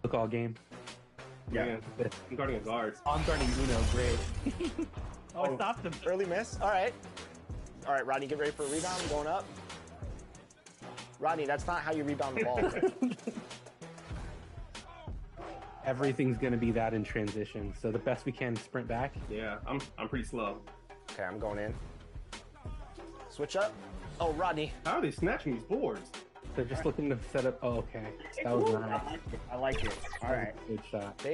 Took all game. Yeah. I'm guarding a guard. I'm guarding Uno. Great. I stopped him. Early miss. All right. All right, Rodney, get ready for a rebound. Going up. Rodney, that's not how you rebound the ball. Everything's going to be that in transition. So the best we can is sprint back. Yeah, I'm pretty slow. Okay, I'm going in. Switch up. Oh, Rodney. How are they snatching these boards? They're just looking to set up. Oh, okay. That was nice. I like it. All right. Good shot.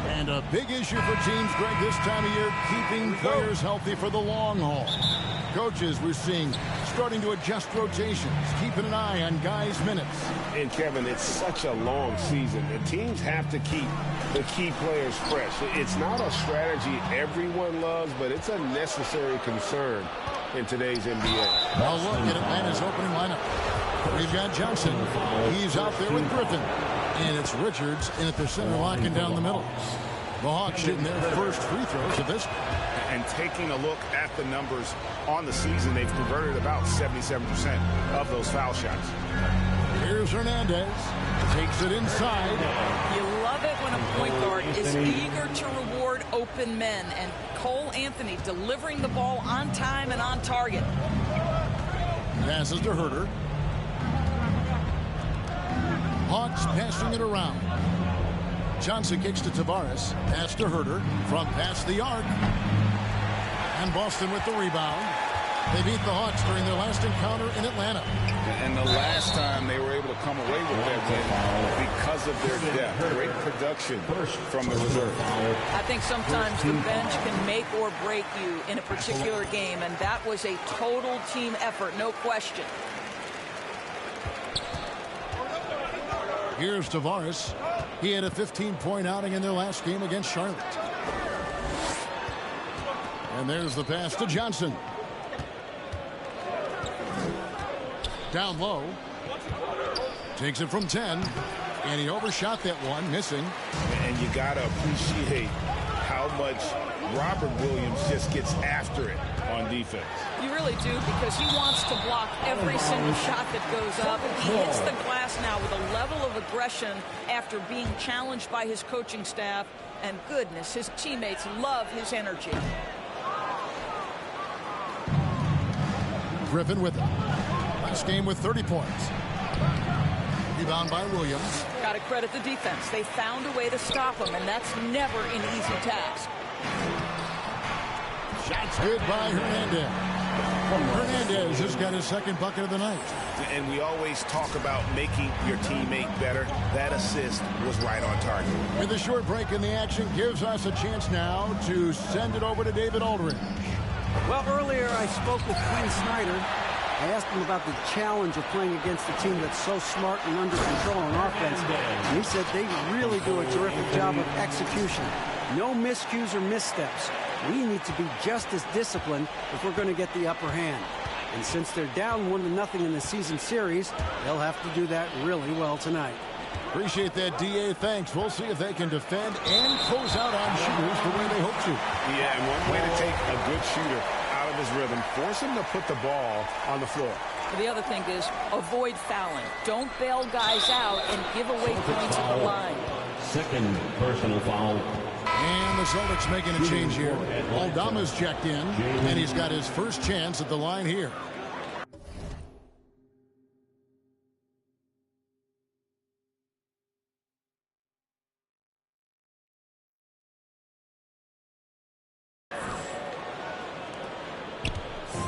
And a big issue for teams, Greg, this time of year, keeping players healthy for the long haul. Coaches, we're seeing, starting to adjust rotations, keeping an eye on guys' minutes. And, Kevin, it's such a long season. The teams have to keep the key players fresh. It's not a strategy everyone loves, but it's a necessary concern in today's NBA. Now look at Atlanta's opening lineup. We've got Johnson. He's out there with Griffin. And it's Richards in at the center, locking down the middle. The Hawks shooting their first free throws of this. And taking a look at the numbers on the season, they've converted about 77% of those foul shots. Here's Hernandez. Takes it inside. You love it when a point guard is eager to reward open men. And Cole Anthony delivering the ball on time and on target. Passes to Herter. Hawks passing it around. Johnson kicks to Tavares. Pass to Herter. From past the arc. And Boston with the rebound. They beat the Hawks during their last encounter in Atlanta. And the last time they were able to come away with that win because of their depth. Great production from the reserve. I think sometimes the bench can make or break you in a particular game, and that was a total team effort, no question. Here's Tavares. He had a 15-point outing in their last game against Charlotte. And there's the pass to Johnson. Down low. Takes it from 10. And he overshot that one, missing. And you got to appreciate how much Robert Williams just gets after it on defense. You really do, because he wants to block every single shot that goes up. He hits the glass now with a level of aggression after being challenged by his coaching staff. And goodness, his teammates love his energy. Griffin with it. Last game with 30 points. Rebound by Williams. Got to credit the defense. They found a way to stop him, and that's never an easy task. Shots good by Hernandez. Hernandez has got his second bucket of the night. And we always talk about making your teammate better. That assist was right on target. And the short break in the action gives us a chance now to send it over to David Aldridge. Well, earlier I spoke with Quinn Snyder. I asked him about the challenge of playing against a team that's so smart and under control on offense. And he said they really do a terrific job of execution. No miscues or missteps. We need to be just as disciplined if we're going to get the upper hand. And since they're down 1-0 in the season series, they'll have to do that really well tonight. Appreciate that, D.A. Thanks. We'll see if they can defend and close out on shooters the way they hope to. Yeah, and one way to take a good shooter out of his rhythm, force him to put the ball on the floor. The other thing is avoid fouling. Don't bail guys out and give away points at the line. Second personal foul. And the Celtics making a change here. Aldama's checked in, and he's got his first chance at the line here.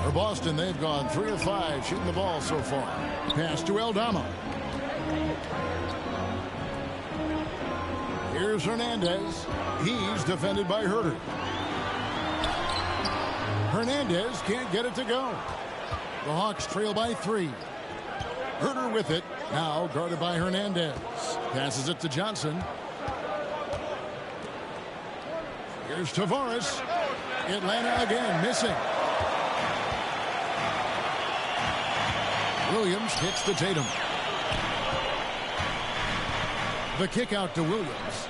For Boston, they've gone 3 of 5 shooting the ball so far. Pass to Aldama. Here's Hernandez. He's defended by Herter. Hernandez can't get it to go. The Hawks trail by 3. Herter with it. Now guarded by Hernandez. Passes it to Johnson. Here's Tavares. Atlanta again missing. Williams hits to Tatum. The kick out to Williams.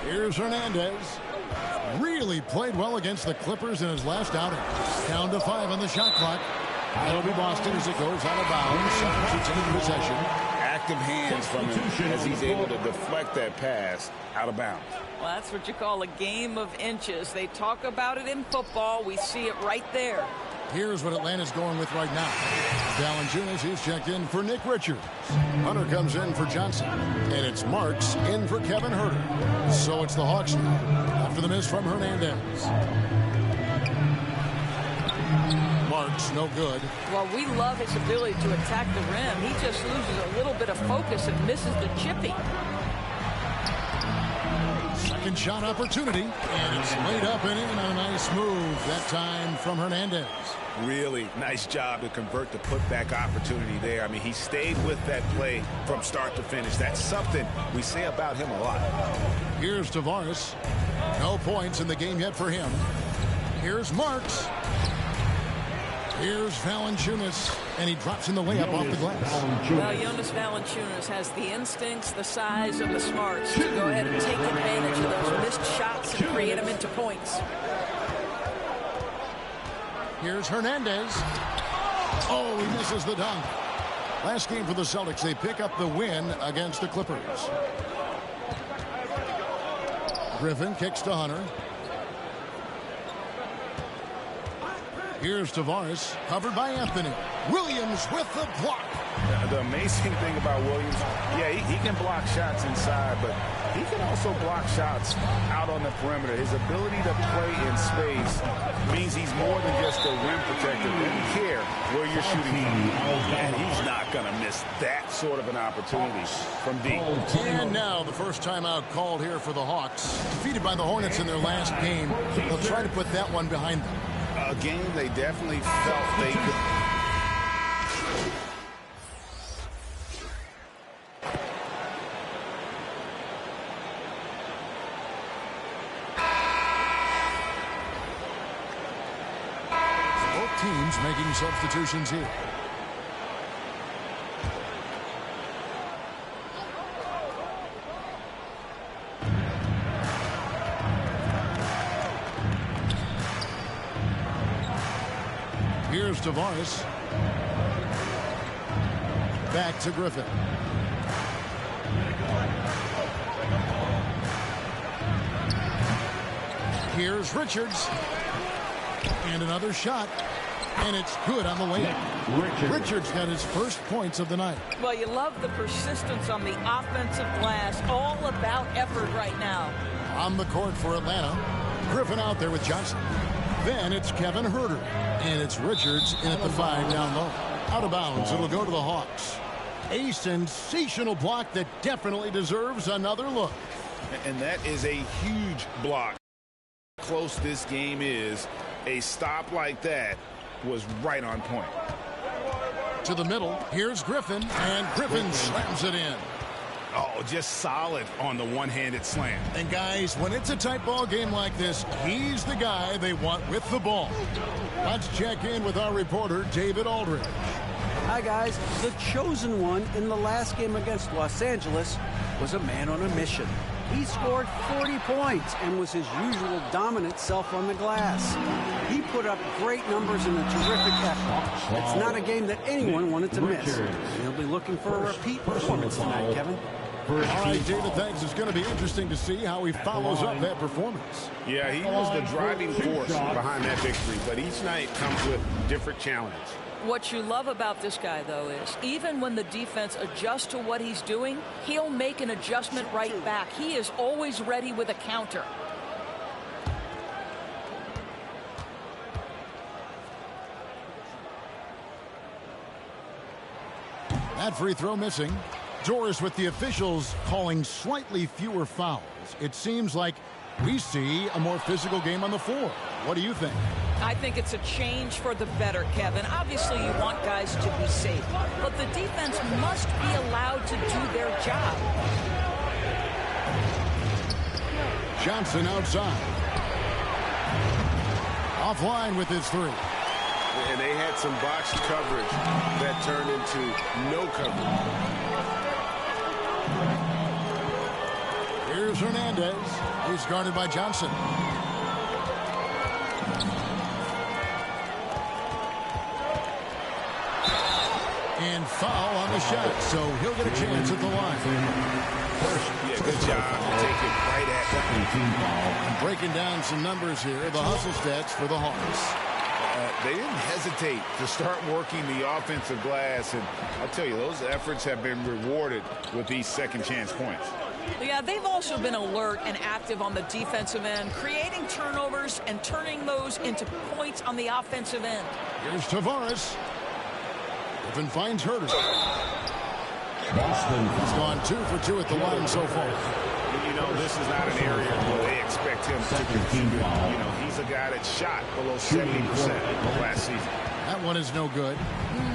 Here's Hernandez. Really played well against the Clippers in his last outing. Down to 5 on the shot clock. It'll be Boston as it goes out of bounds. Celtics in possession. Active hands from him as he's able to deflect that pass out of bounds. Well, that's what you call a game of inches. They talk about it in football. We see it right there. Here's what Atlanta's going with right now. Valanciunas, he's checked in for Nick Richards. Hunter comes in for Johnson. And it's Marks in for Kevin Huerter. So it's the Hawks now after the miss from Hernandez. Marks, no good. Well, we love his ability to attack the rim. He just loses a little bit of focus and misses the chippy. Second shot opportunity. And it's laid up and in on a nice move. That time from Hernandez. Really nice job to convert the putback opportunity there. I mean, he stayed with that play from start to finish. That's something we say about him a lot. Here's Tavares. No points in the game yet for him. Here's Marks. Here's Valanciunas, and he drops in the layup off the glass. Well, Jonas Valanciunas has the instincts, the size, and the smarts to go ahead and take advantage of those missed shots and create them into points. Here's Hernandez. Oh, he misses the dunk. Last game for the Celtics, they pick up the win against the Clippers. Griffin kicks to Hunter. Here's Tavares, covered by Anthony. Williams with the block. The amazing thing about Williams, yeah, he can block shots inside, but he can also block shots out on the perimeter. His ability to play in space means he's more than just a rim protector. He doesn't care where you're shooting from. And he's not going to miss that sort of an opportunity from deep. And now the first timeout called here for the Hawks. Defeated by the Hornets in their last game. They'll try to put that one behind them. A game they definitely felt they could. Both teams making substitutions here. Here's Tavares. Back to Griffin. Here's Richards. And another shot. And it's good on the layup. Richards got his first points of the night. Well, you love the persistence on the offensive glass. All about effort right now. On the court for Atlanta. Griffin out there with Johnson. Then it's Kevin Huerter. And it's Richards in at the 5 down low. Out of bounds. It'll go to the Hawks. A sensational block that definitely deserves another look. And that is a huge block. Close this game is. A stop like that was right on point. To the middle. Here's Griffin. And Griffin slams it in. Oh, just solid on the one-handed slam. And guys, when it's a tight ball game like this, he's the guy they want with the ball. Let's check in with our reporter, David Aldridge. Hi, guys. The chosen one in the last game against Los Angeles was a man on a mission. He scored 40 points and was his usual dominant self on the glass. He put up great numbers in a terrific effort. It's not a game that anyone wanted to miss. He'll be looking for a repeat performance tonight, Kevin. All right, David, thanks. It's going to be interesting to see how he follows up that performance. Yeah, he was the driving force behind that victory, but each night comes with different challenges. What you love about this guy, though, is even when the defense adjusts to what he's doing, he'll make an adjustment right back. He is always ready with a counter. That free throw missing. Doris with the officials calling slightly fewer fouls. It seems like we see a more physical game on the floor. What do you think? I think it's a change for the better, Kevin. Obviously, you want guys to be safe, but the defense must be allowed to do their job. Johnson outside. Offline with his 3. And they had some box coverage that turned into no coverage. Here's Hernandez. He's guarded by Johnson. And foul on the shot, so he'll get a chance at the line. Yeah, good job. Take it right at that. I'm breaking down some numbers here. The hustle stats for the Hawks. They didn't hesitate to start working the offensive glass, and I'll tell you, those efforts have been rewarded with these second chance points. Yeah, they've also been alert and active on the defensive end, creating turnovers and turning those into points on the offensive end. Here's Tavares. Griffin finds Herter. Boston. He's gone 2 for 2 at the line so far. You know, this is not an area where they expect him to contribute. You know, he's a guy that shot below 70% last season. That one is no good.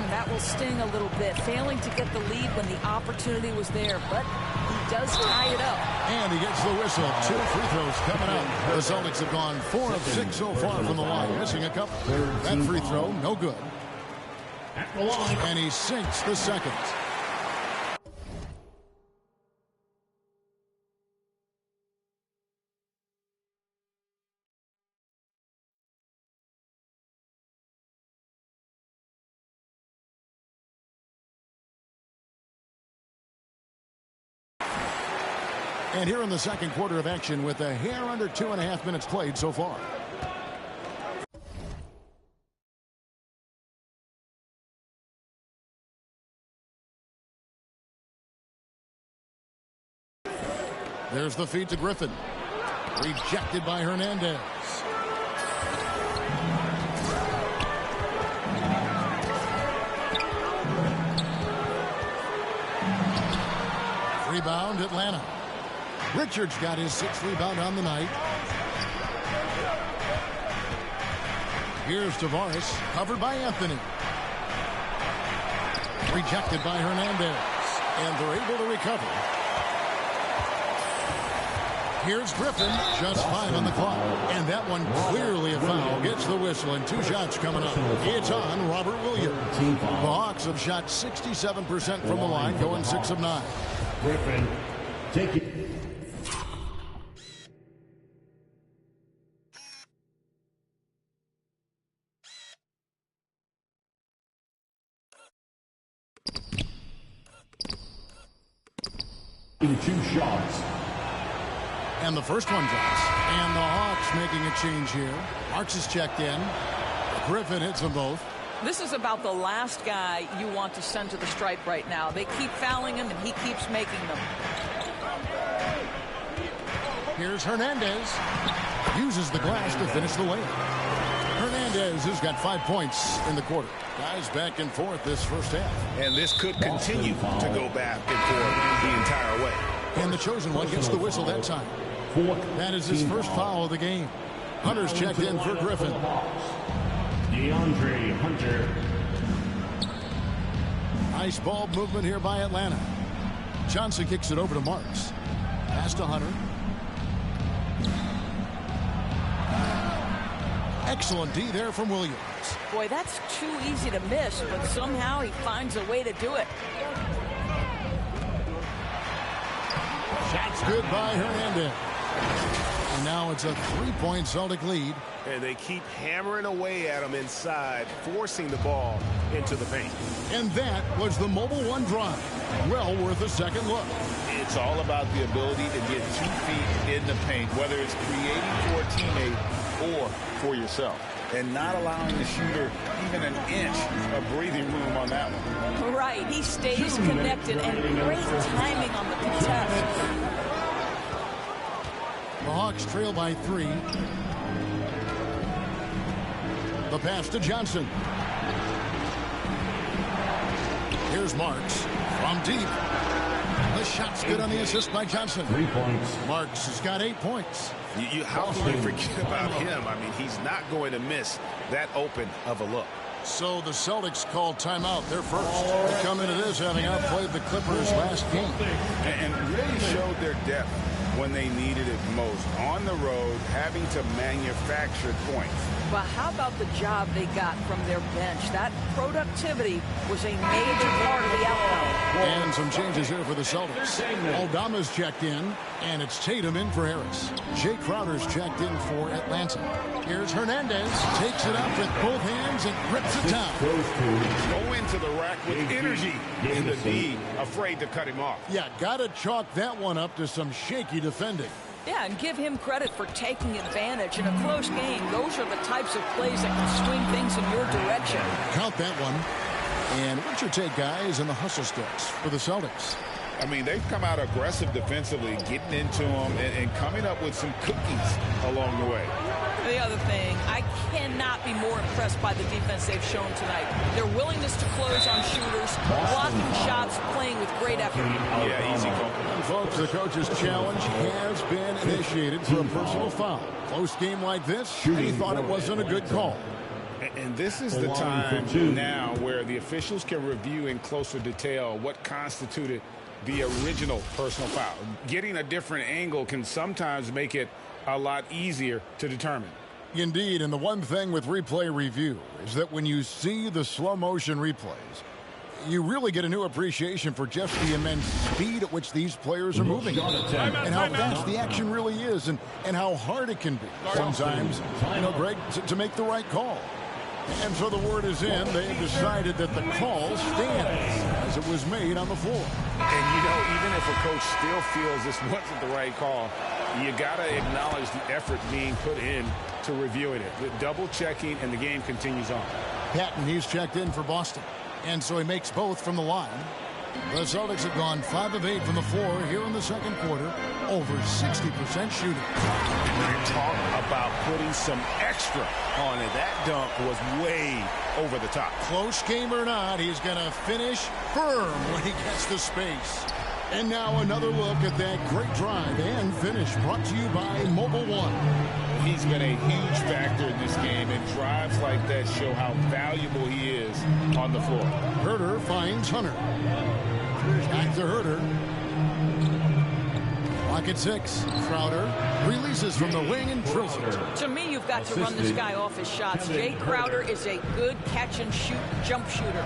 That will sting a little bit, failing to get the lead when the opportunity was there, but he does tie it up. And he gets the whistle. 2 free throws coming up. The Celtics have gone 4 of 6 so far from the line, missing a couple. That free throw, no good. And he sinks the second. And here in the second quarter of action with a hair under 2.5 minutes played so far. There's the feed to Griffin. Rejected by Hernandez. Rebound, Atlanta. Richards got his 6th rebound on the night. Here's Tavares, covered by Anthony. Rejected by Hernandez. And they're able to recover. Here's Griffin, just 5 on the clock. And that one clearly a foul. Gets the whistle and 2 shots coming up. It's on Robert Williams. The Hawks have shot 67% from the line, going 6 of 9. Griffin, take it. In 2 shots. And the first one drops. And the Hawks making a change here. Marks is checked in. Griffin hits them both. This is about the last guy you want to send to the stripe right now. They keep fouling him, and he keeps making them. Here's Hernandez. Uses the glass to finish the layup. Hernandez has got 5 points in the quarter. Guys back and forth this first half. And this could continue to go back and forth the entire way. And the chosen one gets the whistle that time. That is his first foul of the game. Hunter's checked in for Griffin. DeAndre Hunter. Nice ball movement here by Atlanta. Johnson kicks it over to Marks. Pass to Hunter. Excellent D there from Williams. Boy, that's too easy to miss, but somehow he finds a way to do it. Shot's good by Hernandez. And now it's a 3-point Celtic lead. And they keep hammering away at him inside, forcing the ball into the paint. And that was the Mobile One drive. Well worth a second look. It's all about the ability to get 2 feet in the paint, whether it's creating for a teammate or for yourself. And not allowing the shooter even an inch of breathing room on that one. Right, he stays connected, and great timing on the contest. The Hawks trail by 3. The pass to Johnson. Here's Marks from deep. The shot's good on the assist by Johnson. 3 points. Marks has got 8 points. How can you forget about him? I mean, he's not going to miss that open of a look. So the Celtics called timeout. They're first. They come into this having outplayed the Clippers last game. And really showed their depth when they needed it most. On the road, having to manufacture points. But how about the job they got from their bench? That productivity was a major part of the outcome. And some changes here for the Celtics. Aldama's checked in, and it's Tatum in for Harris. Jay Crowder's checked in for Atlanta. Here's Hernandez, takes it up with both hands and rips it down. Go into the rack with energy in the D, afraid to cut him off. Yeah, gotta chalk that one up to some shaky defending. Yeah, and give him credit for taking advantage in a close game. Those are the types of plays that can swing things in your direction. Count that one. And what's your take, guys, in the hustle sticks for the Celtics? I mean, they've come out aggressive defensively, getting into them and coming up with some cookies along the way. The other thing, I cannot be more impressed by the defense they've shown tonight. Their willingness to close on shooters, blocking shots, playing with great effort. Yeah, easy call. Folks, the coach's challenge has been initiated for a personal foul. Close game like this, he thought it wasn't a good call. And this is the time now where the officials can review in closer detail what constituted the original personal foul. Getting a different angle can sometimes make it a lot easier to determine. Indeed, and the one thing with replay review is that when you see the slow motion replays, you really get a new appreciation for just the immense speed at which these players are moving and how fast the action really is and how hard it can be sometimes, Greg, to make the right call. And so the word is in. They have decided that the call stands as it was made on the floor. And, even if a coach still feels this wasn't the right call, you got to acknowledge the effort being put in to reviewing it. The double checking, and the game continues on. Patton, he's checked in for Boston. And so he makes both from the line. The Celtics have gone 5 of 8 from the floor here in the second quarter. Over 60% shooting. Talk about putting some extra on it. That dunk was way over the top. Close game or not, he's going to finish firm when he gets the space. And now another look at that great drive and finish brought to you by Mobile One. He's been a huge factor in this game, and drives like that show how valuable he is on the floor. Herter finds Hunter. Back to Herter. Clock at 6. Crowder releases from the wing and drills it. To me, you've got to run this guy off his shots. Jay Crowder is a good catch-and-shoot jump shooter.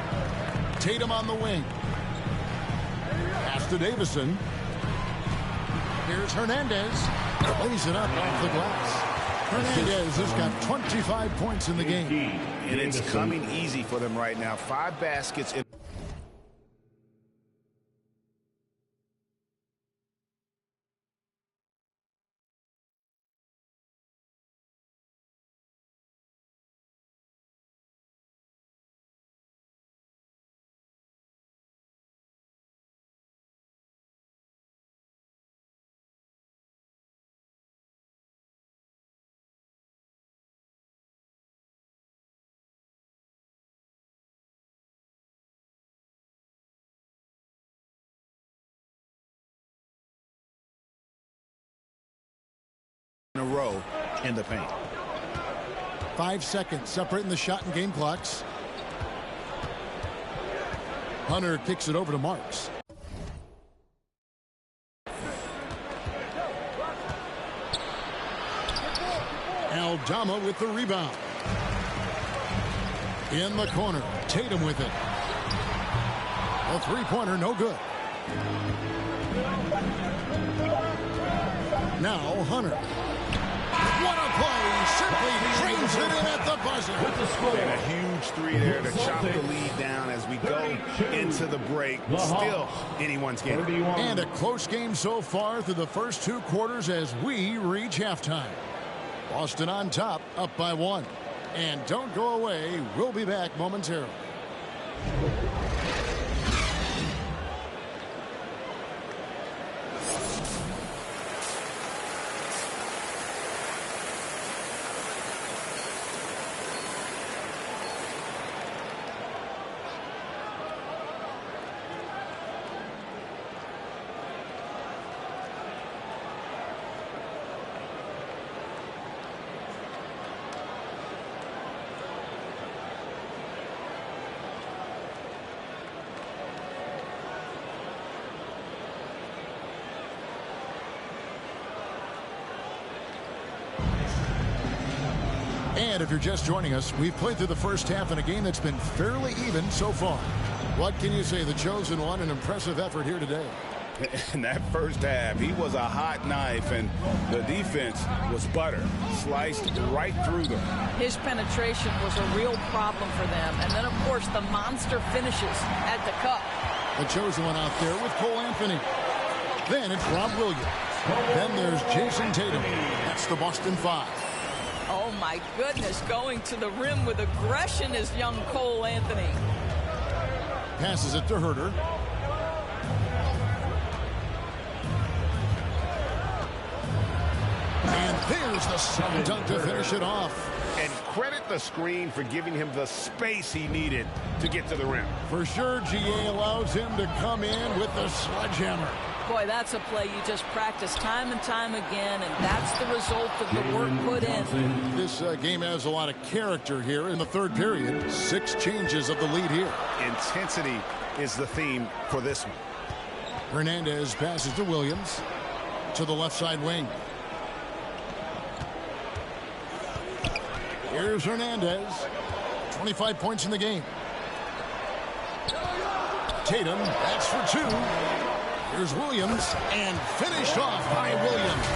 Tatum on the wing. Pass to Davison. Here's Hernandez. Lays it up off the glass. Hernandez has got 25 points in the game. And it's coming easy for them right now. 5 baskets in. In a row in the paint. 5 seconds separating the shot and game clocks. Hunter kicks it over to Marks. Aldama with the rebound. In the corner, Tatum with it. A three-pointer, no good. Now Hunter. What a play! Simply trains it in at the buzzer. And a huge three there to chop the lead down as we go into the break. Still anyone's game. And a close game so far through the first 2 quarters as we reach halftime. Boston on top, up by 1. And don't go away. We'll be back momentarily. And if you're just joining us, we've played through the first half in a game that's been fairly even so far. What can you say? The chosen one, an impressive effort here today. In that first half, he was a hot knife, and the defense was butter, sliced right through them. His penetration was a real problem for them. And then, of course, the monster finishes at the cup. The chosen one out there with Cole Anthony. Then it's Rob Williams. Then there's Jason Tatum. That's the Boston Five. Oh, my goodness. Going to the rim with aggression is young Cole Anthony. Passes it to Herter. And there's the slam dunk to finish it off. And credit the screen for giving him the space he needed to get to the rim. For sure, GA allows him to come in with the sledgehammer. Boy, that's a play you just practice time and time again, and that's the result of the work put in. This game has a lot of character here in the third period. 6 changes of the lead here. Intensity is the theme for this one. Hernandez passes to Williams to the left side wing. Here's Hernandez. 25 points in the game. Tatum, that's for 2. Here's Williams, and finished off by Williams.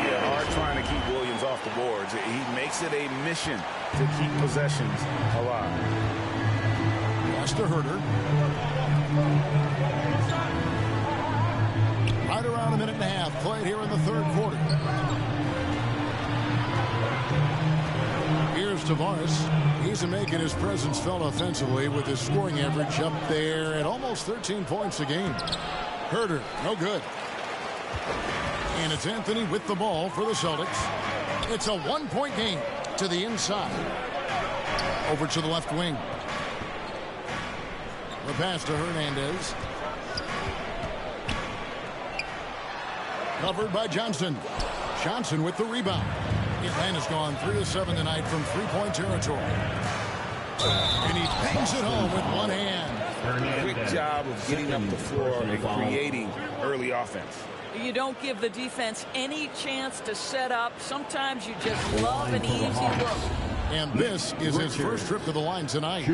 Yeah, hard trying to keep Williams off the boards. He makes it a mission to keep possessions alive. Pass to Herter. Right around a minute and a half played here in the third quarter. Here's Tavares. He's making his presence felt offensively with his scoring average up there at almost 13 points a game. Herter, no good. And it's Anthony with the ball for the Celtics. It's a 1-point game to the inside. Over to the left wing. The pass to Hernandez. Covered by Johnson. Johnson with the rebound. Atlanta's gone 3 of 7 tonight from 3-point territory. And he bangs it home with one hand. Quick job of getting up the floor and creating early offense. You don't give the defense any chance to set up. Sometimes you just love an easy look. And this is his first trip to the line tonight.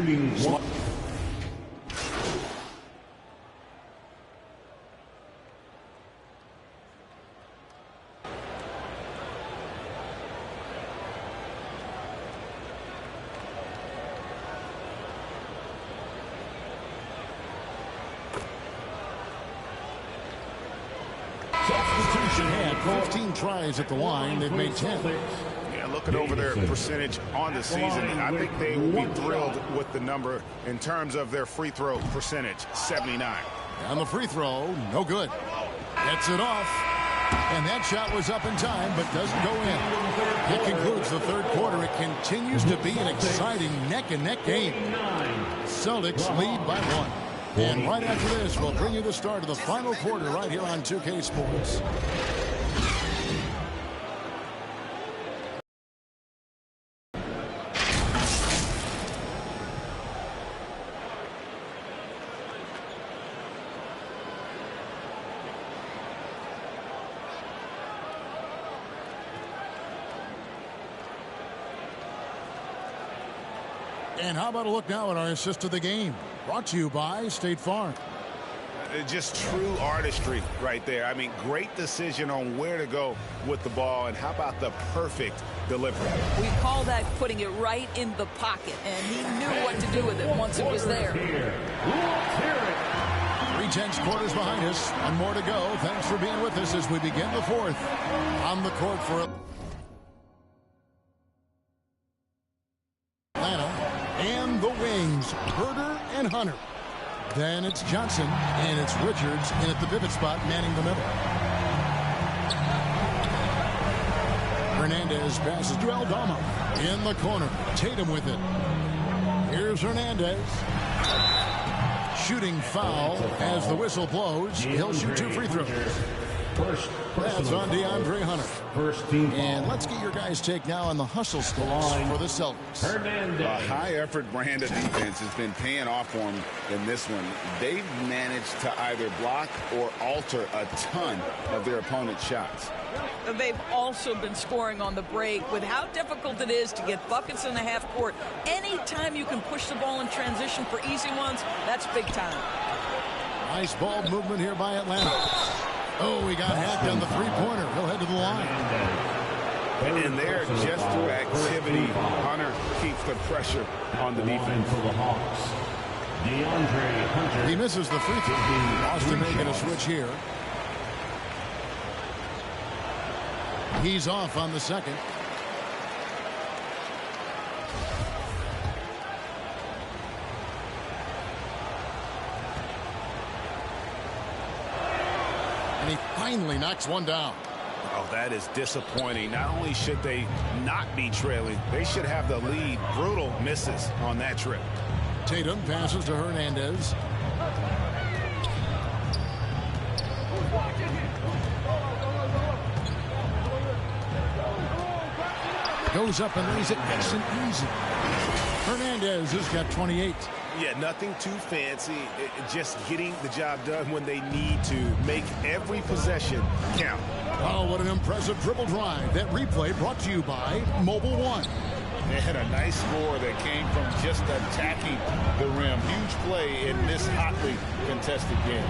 Had 15 tries at the line. They've made 10. Yeah, looking over their percentage on the season, I think they will be thrilled with the number in terms of their free throw percentage, 79. And the free throw, no good. Gets it off. And that shot was up in time, but doesn't go in. That concludes the third quarter. It continues to be an exciting neck-and-neck game. Celtics lead by 1. And right after this, we'll bring you the start of the final quarter right here on 2K Sports. And how about a look now at our assist to the game? Brought to you by State Farm. Just true artistry right there. I mean, great decision on where to go with the ball, and how about the perfect delivery? We call that putting it right in the pocket, and he knew what to do with it once it was there. 3/10 quarters behind us. One more to go. Thanks for being with us as we begin the fourth. On the court for Atlanta and the wings, Herter and Hunter. Then it's Johnson, and it's Richards in at the pivot spot, manning the middle. Hernandez passes to Aldama. In the corner, Tatum with it. Here's Hernandez. Shooting foul as the whistle blows. He'll shoot 2 free throws. That's on DeAndre Hunter. First team foul. And let's get your guys' take now on the hustle skills for the Celtics. A high-effort brand of defense has been paying off for them in this one. They've managed to either block or alter a ton of their opponent's shots. They've also been scoring on the break. With how difficult it is to get buckets in the half court, anytime you can push the ball in transition for easy ones, that's big time. Nice ball movement here by Atlanta. Oh, he got hacked on the three-pointer. He'll head to the line. And there, just through activity, Hunter keeps the pressure on the defense. For the Hawks, DeAndre Hunter. He misses the free throw. Boston making a switch here. He's off on the second. And he finally knocks one down. Oh, that is disappointing. Not only should they not be trailing, they should have the lead. Brutal misses on that trip. Tatum passes to Hernandez. Goes up and lays it nice and easy. Hernandez has got 28. Yeah, nothing too fancy. Just getting the job done when they need to. Make every possession count. Oh, what an impressive dribble drive. That replay brought to you by Mobile One. They had a nice score that came from just attacking the rim. Huge play in this hotly contested game.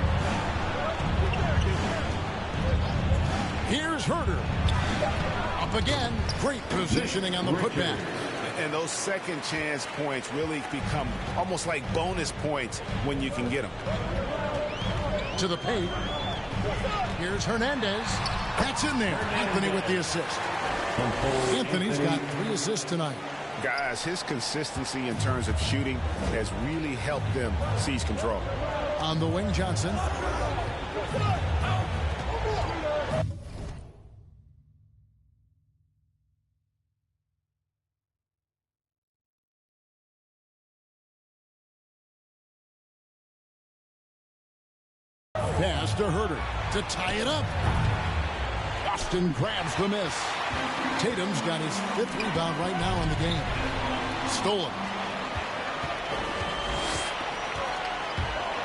Here's Herter. Up again. Great positioning on the putback. And those second chance points really become almost like bonus points when you can get them. To the paint. Here's Hernandez. That's in there. Anthony with the assist. Anthony's got 3 assists tonight. Guys, his consistency in terms of shooting has really helped them seize control. On the wing, Johnson. Pass to Herter to tie it up. Boston grabs the miss. Tatum's got his 5th rebound right now in the game. Stolen.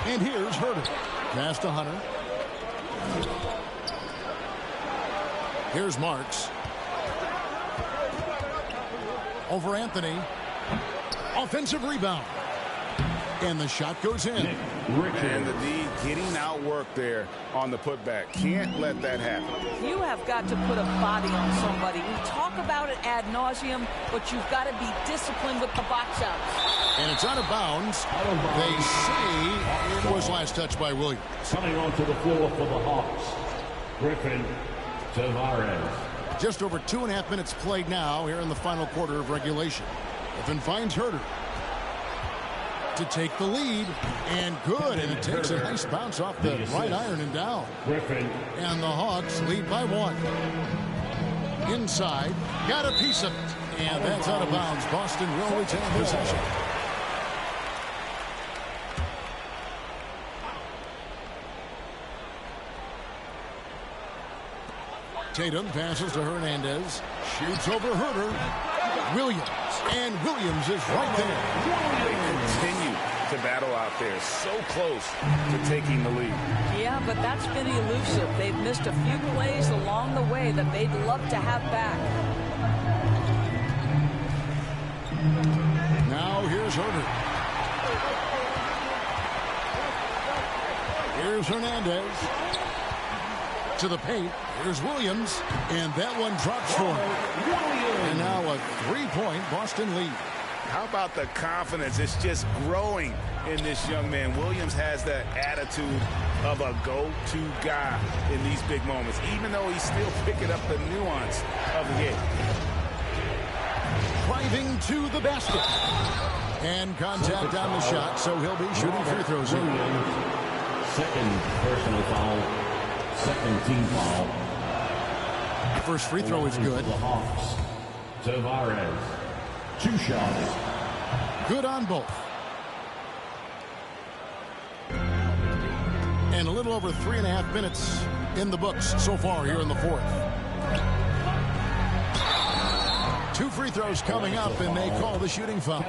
And here's Herter. Pass to Hunter. Here's Marks. Over Anthony. Offensive rebound. And the shot goes in. And the D getting outworked there on the putback. Can't let that happen. You have got to put a body on somebody. We talk about it ad nauseum, but you've got to be disciplined with the box outs. And it's out of bounds. They say it was last touched by Williams. Coming onto the floor for the Hawks, Griffin Tavares. Just over 2.5 minutes played now here in the final quarter of regulation. Griffin finds Herter to take the lead, and good, and it takes a nice bounce off the right iron and down. Griffin. And the Hawks lead by 1. Inside, got a piece of it, and that's out of bounds. Boston will retain possession. Tatum passes to Hernandez, shoots over Herter. Williams, and Williams is right there. They continue to battle out there, so close to taking the lead. Yeah, but that's been elusive. They've missed a few plays along the way that they'd love to have back. Now here's Herter. Here's Hernandez. To the paint. Here's Williams. And that one drops for him. And now a 3-point Boston lead. How about the confidence? It's just growing in this young man. Williams has that attitude of a go-to guy in these big moments, even though he's still picking up the nuance of the game. Driving to the basket. And contact on the shot, so he'll be shooting free throws here. Second personal foul. Second team foul. First free throw is good. The Hawks. Tavares. 2 shots. Good on both. And a little over 3.5 minutes in the books so far here in the fourth. 2 free throws coming up, and they call the shooting foul.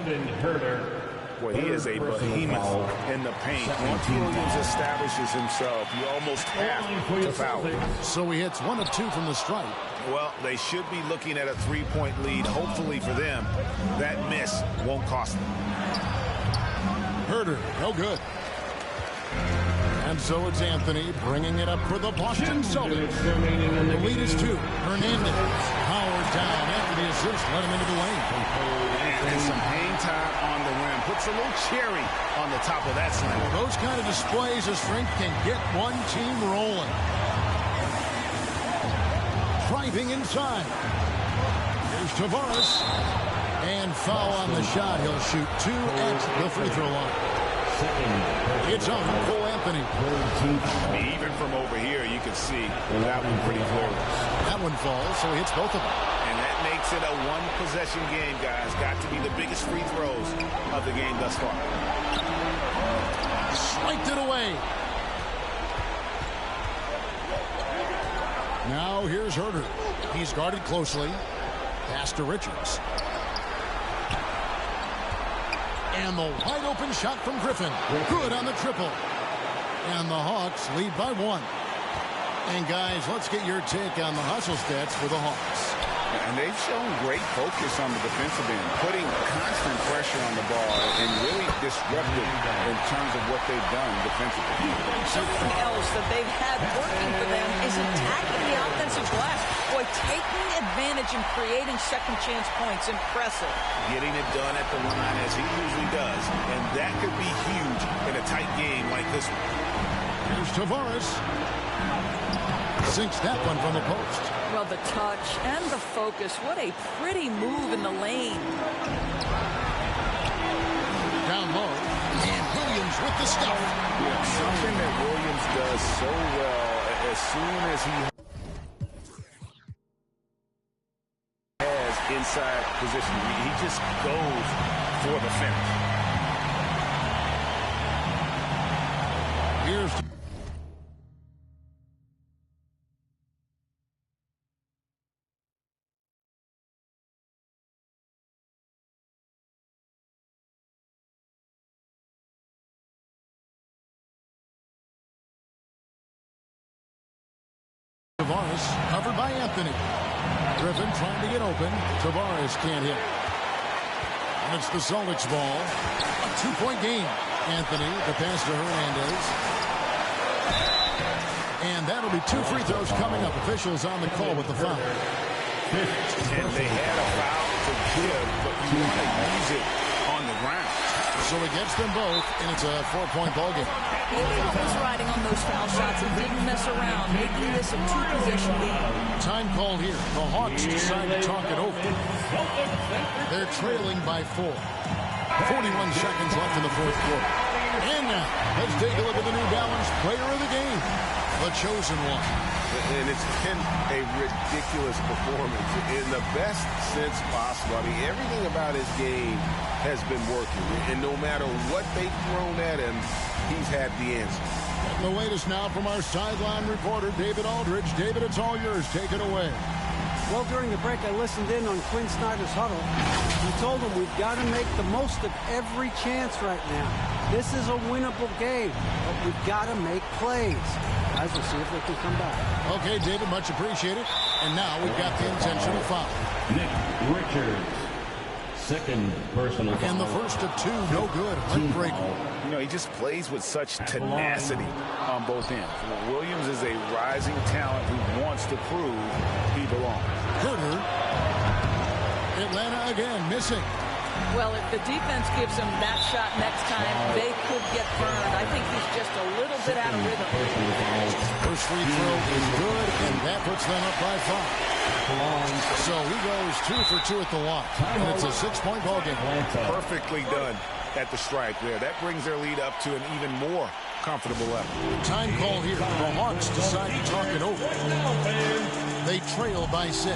Well, he is a behemoth in the paint. Once Williams establishes himself, you almost have to foul him. So he hits 1 of 2 from the stripe. Well, they should be looking at a 3-point lead. Hopefully for them, that miss won't cost them. Herder, no good. And so it's Anthony bringing it up for the Boston Celtics. The lead is 2. Hernandez powered down. After the assist, let him into the lane. And some hang time on the rim. Puts a little cherry on the top of that slam. Well, those kind of displays of strength can get one team rolling. Driving inside. Here's Tavares. And foul on the shot. He'll shoot 2 at the free throw line. It's on Cole Anthony. Even from over here, you can see that one pretty clear. That one falls, so he hits both of them. And that makes it a one-possession game, guys. Got to be the biggest free throws of the game thus far. Swiped it away. Now here's Herder. He's guarded closely. Pass to Richards. And the wide open shot from Griffin. Good on the triple. And the Hawks lead by 1. And guys, let's get your take on the hustle stats for the Hawks. And they've shown great focus on the defensive end, putting constant pressure on the ball and really disruptive in terms of what they've done defensively. Something else that they've had working for them is attacking the offensive glass. Boy, taking advantage and creating second chance points. Impressive. Getting it done at the line as he usually does. And that could be huge in a tight game like this one. Here's Tavares. Sinks that one from the post. Well, the touch and the focus. What a pretty move in the lane. Down low. And Williams with the stuff. Yeah, something that Williams does so well as soon as he has inside position. He just goes for the finish. Here's Tavares, covered by Anthony. Griffin trying to get open. Tavares can't hit. And it's the Celtics ball. A 2-point game. Anthony, the pass to Hernandez. And that'll be 2 free throws coming up. Officials on the call with the foul. And they had a foul to give, but you want to use it on the ground. So he gets them both, and it's a 4-point ball game. He was riding on those foul shots and didn't mess around, making this a 2-possession game. Time called here. The Hawks decide to talk it over. They're trailing by 4. 41 seconds left in the fourth quarter. And now, let's take a look at the New Balance player of the game, the chosen one. And it's been a ridiculous performance in the best sense possible. I mean, everything about his game has been working. And no matter what they've thrown at him, he's had the answer. And the latest now from our sideline reporter, David Aldridge. David, it's all yours. Take it away. Well, during the break, I listened in on Quinn Snyder's huddle. He told them we've got to make the most of every chance right now. This is a winnable game, but we've got to make plays. Guys, we'll see if they can come back. Okay, David, much appreciated. And now we've got the intentional foul. Nick Richards, second personal foul. And the first of 2, no good. Heartbreaker. You know, he just plays with such tenacity on both ends. Williams is a rising talent who wants to prove he belongs. Herder. Atlanta again, missing. Well, if the defense gives him that shot next time, they could get burned. I think he's just a little bit out of rhythm. First free throw is good, and that puts them up by 5. So he goes 2 for 2 at the line. And it's a 6-point ball game. Perfectly done at the strike there. That brings their lead up to an even more comfortable level. Time call here. The Hawks decide to talk it over. They trail by 6.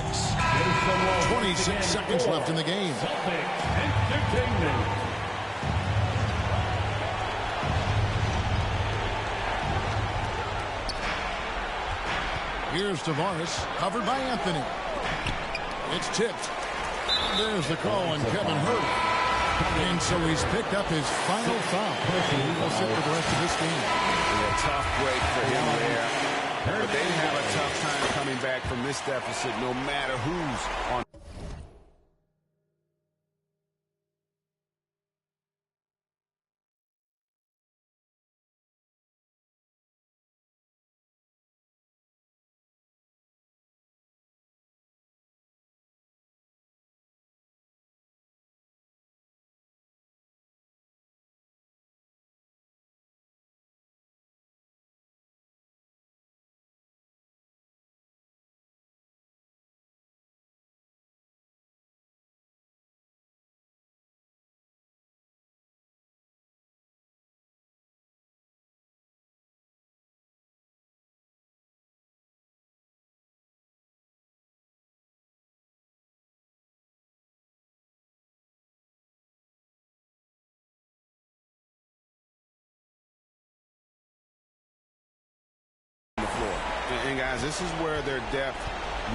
26 seconds left in the game. Here's Tavares, covered by Anthony. It's tipped. There's the call on Kevin Hurt. And so he's picked up his final foul. He will sit for the rest of this game. A tough break for him there. But they have a tough time coming back from this deficit no matter who's on. And guys, this is where their depth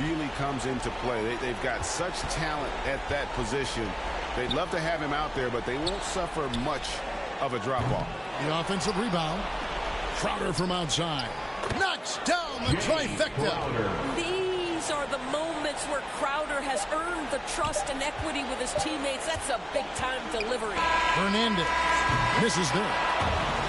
really comes into play. They've got such talent at that position. They'd love to have him out there, but they won't suffer much of a drop-off. The offensive rebound. Crowder from outside. Knocks down the trifecta. These are the moments where Crowder has earned the trust and equity with his teammates. That's a big-time delivery. Hernandez misses there.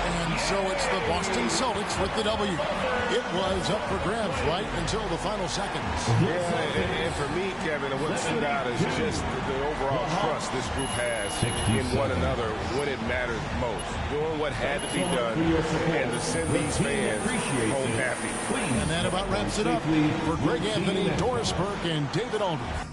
And so it's the Boston Celtics with the W. It was up for grabs right until the final seconds. Yeah, and for me, Kevin, what stood out is just the overall trust this group has in one another when it matters most. Doing what had to be done and to send these fans home happy. And that about wraps it up for Greg Anthony, Doris Burke, and David Aldridge.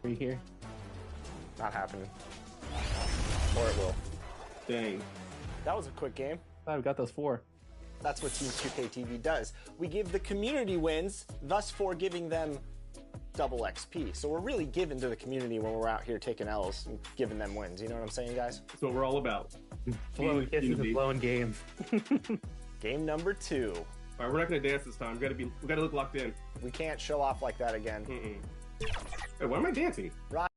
Three here. Not happening. Or it will. Dang. That was a quick game. Oh, we got those 4. That's what Team 2K TV does. We give the community wins, thus for giving them double XP. So we're really giving to the community when we're out here taking L's and giving them wins. You know what I'm saying, guys? That's what we're all about. Blowing kisses and blowing games. Game number 2. All right, we're not gonna dance this time. We gotta look locked in. We can't show off like that again. Hey, why am I dancing? Right.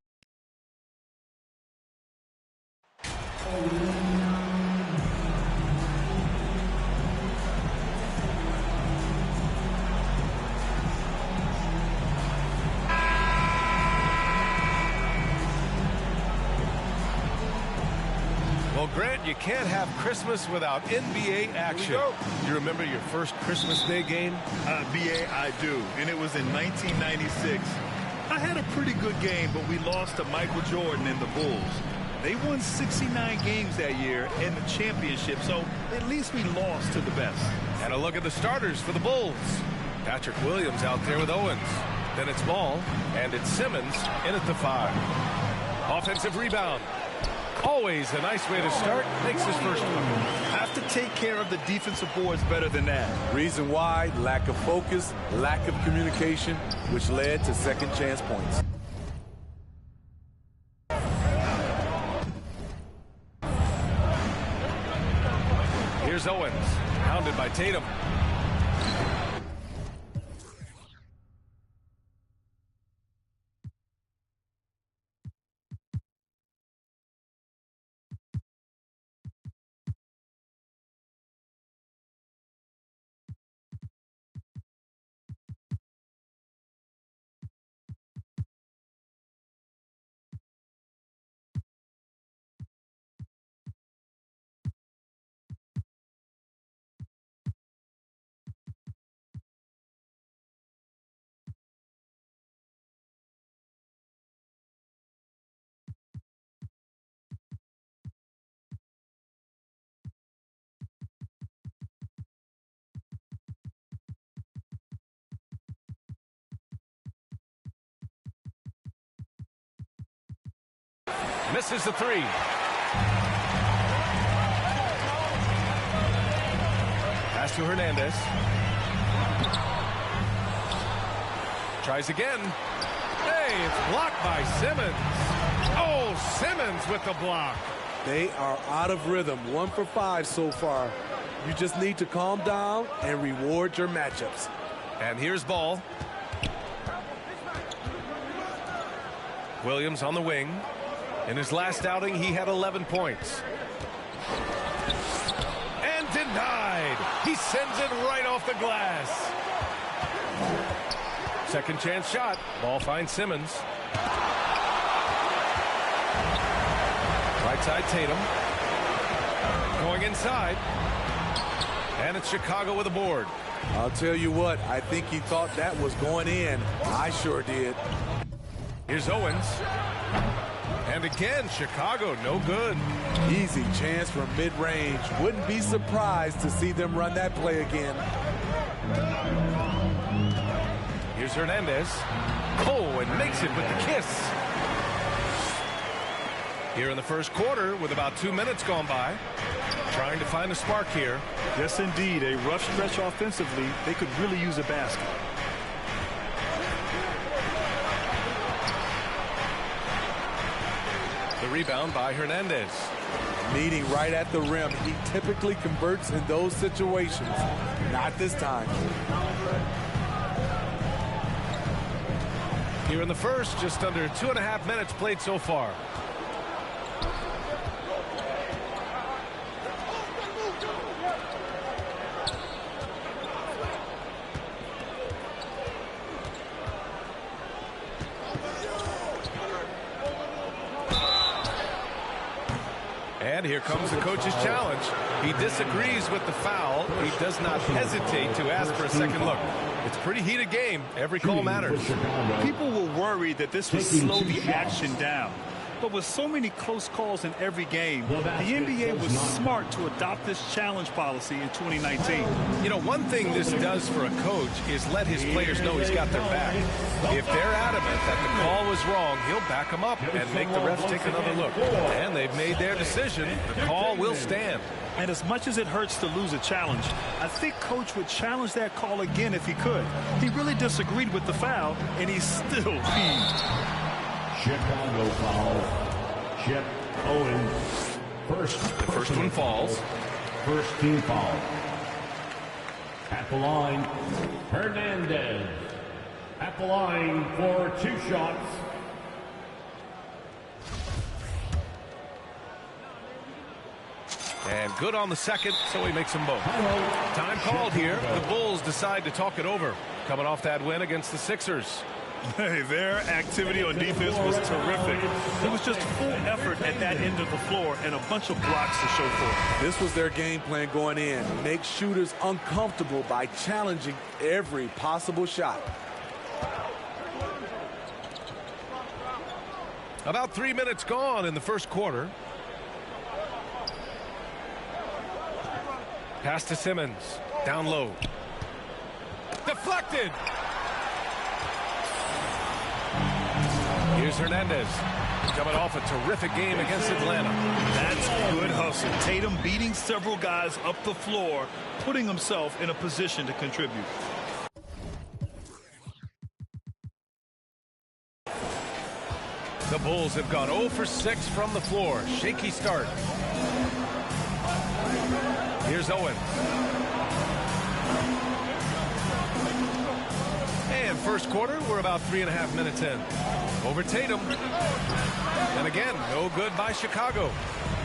Well, Grant, you can't have Christmas without NBA action. You remember your first Christmas Day game? BA, I do, and it was in 1996. I had a pretty good game, but we lost to Michael Jordan and the Bulls. They won 69 games that year in the championship, so at least we lost to the best. And a look at the starters for the Bulls. Patrick Williams out there with Owens. Then it's Ball, and it's Simmons in at the 5. Offensive rebound. Always a nice way to start. Makes his first one. Have to take care of the defensive boards better than that. Reason why, lack of focus, lack of communication, which led to second chance points. Here's Owens, hounded by Tatum. Misses the 3. Pass to Hernandez. Tries again. Hey, it's blocked by Simmons. Oh, Simmons with the block. They are out of rhythm. 1 for 5 so far. You just need to calm down and reward your matchups. And here's Ball. Williams on the wing. In his last outing, he had 11 points. And denied. He sends it right off the glass. Second chance shot. Ball finds Simmons. Right side Tatum. Going inside. And it's Chicago with a board. I'll tell you what, I think he thought that was going in. I sure did. Here's Owens. And again, Chicago, no good. Easy chance from mid-range. Wouldn't be surprised to see them run that play again. Here's Hernandez. Oh, and makes it with the kiss. Here in the first quarter, with about 2 minutes gone by, trying to find a spark here. Yes, indeed. A rough stretch offensively. They could really use a basket. The rebound by Hernandez. Meeting right at the rim. He typically converts in those situations. Not this time. Here in the first, just under 2.5 minutes played so far. And here comes the coach's challenge. He disagrees with the foul. He does not hesitate to ask for a second look. It's a pretty heated game. Every call matters. People were worried that this would slow the action down. But with so many close calls in every game, the NBA was smart to adopt this challenge policy in 2019. You know, one thing this does for a coach is let his players know he's got their back. If they're adamant that the call was wrong, he'll back them up and make the refs take another look. And they've made their decision. The call will stand. And as much as it hurts to lose a challenge, I think Coach would challenge that call again if he could. He really disagreed with the foul, and he's still peeved. Chicago foul. Chet Owens. The first one falls. First team foul. At the line, Hernandez. At the line for 2 shots. And good on the second, so he makes them both. Time called here. The Bulls decide to talk it over, coming off that win against the Sixers. Hey, their activity on defense was terrific. It was just full effort at that end of the floor and a bunch of blocks to show for it. This was their game plan going in. Make shooters uncomfortable by challenging every possible shot. About 3 minutes gone in the first quarter. Pass to Simmons. Down low. Deflected. Here's Hernandez. Coming off a terrific game against Atlanta. That's good hustle. Tatum beating several guys up the floor, putting himself in a position to contribute. The Bulls have gone 0 for 6 from the floor. Shaky start. Here's Owens. And first quarter, we're about 3.5 minutes in. Over Tatum. And again, no good by Chicago.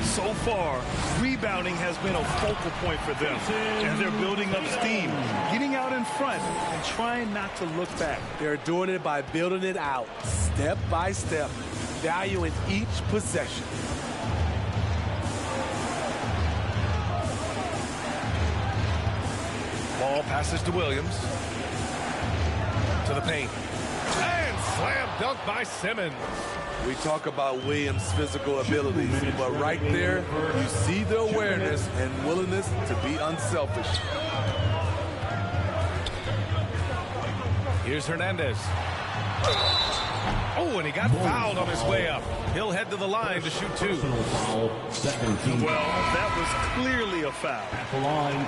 So far, rebounding has been a focal point for them. And they're building up steam, getting out in front, and trying not to look back. They're doing it by building it out, step by step, valuing each possession. Ball passes to Williams. To the paint. And slam dunk by Simmons. We talk about Williams' physical abilities, but right there, you see the awareness and willingness to be unselfish. Here's Hernandez. Oh, and he got fouled on his way up. He'll head to the line to shoot 2. Well, that was clearly a foul. At the line,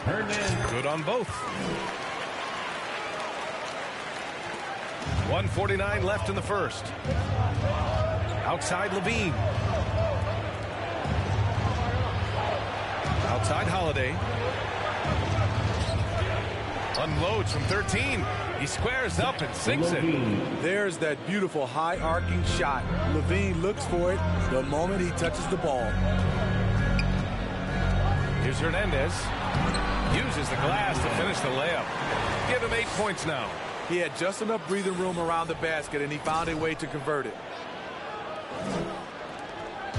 Hernandez. Good on both. 1:49 left in the first. Outside Levine. Outside Holiday. Unloads from 13. He squares up and sinks it. There's that beautiful high arcing shot. Levine looks for it the moment he touches the ball. Here's Hernandez. Uses the glass to finish the layup. Give him 8 points now. He had just enough breathing room around the basket, and he found a way to convert it.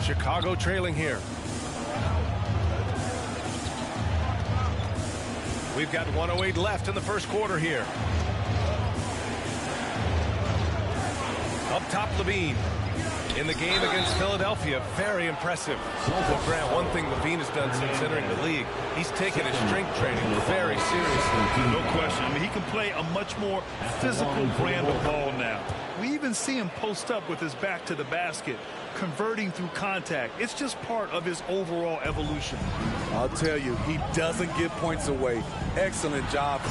Chicago trailing here. We've got 1:08 left in the first quarter here. Up top, Levine. In the game against Philadelphia, very impressive. Well, Grant, one thing Levine has done since entering the league, he's taken his strength training very seriously. No question. I mean, he can play a much more physical brand of ball now. We even see him post up with his back to the basket, converting through contact. It's just part of his overall evolution. I'll tell you, he doesn't give points away. Excellent job. Oh,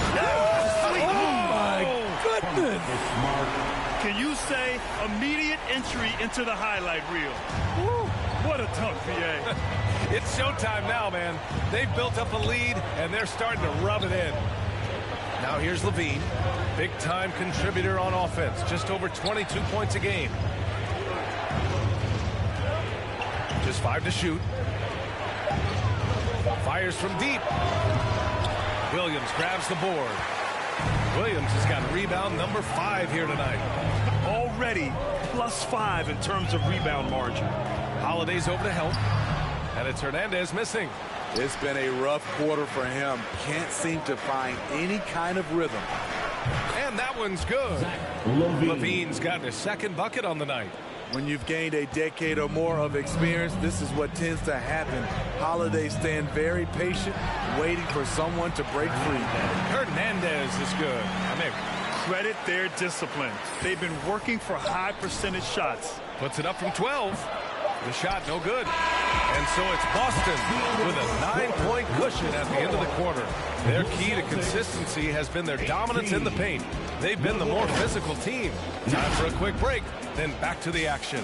my goodness. Can you say immediate entry into the highlight reel? Woo, what a dunk, VA. It's showtime now, man. They've built up a lead, and they're starting to rub it in. Now here's Levine. Big-time contributor on offense. Just over 22 points a game. Just 5 to shoot. Fires from deep. Williams grabs the board. Williams has got rebound number 5 here tonight. Already +5 in terms of rebound margin. Holiday's over to help. And it's Hernandez missing. It's been a rough quarter for him. Can't seem to find any kind of rhythm. And that one's good. Levine's gotten his second bucket on the night. When you've gained a decade or more of experience, this is what tends to happen. Holiday stand very patient, waiting for someone to break free. Hernandez is good. Credit their discipline. They've been working for high percentage shots. Puts it up from 12. The shot no good. And so it's Boston with a 9-point cushion at the end of the quarter. Their key to consistency has been their dominance in the paint. They've been the more physical team. Time for a quick break, then back to the action.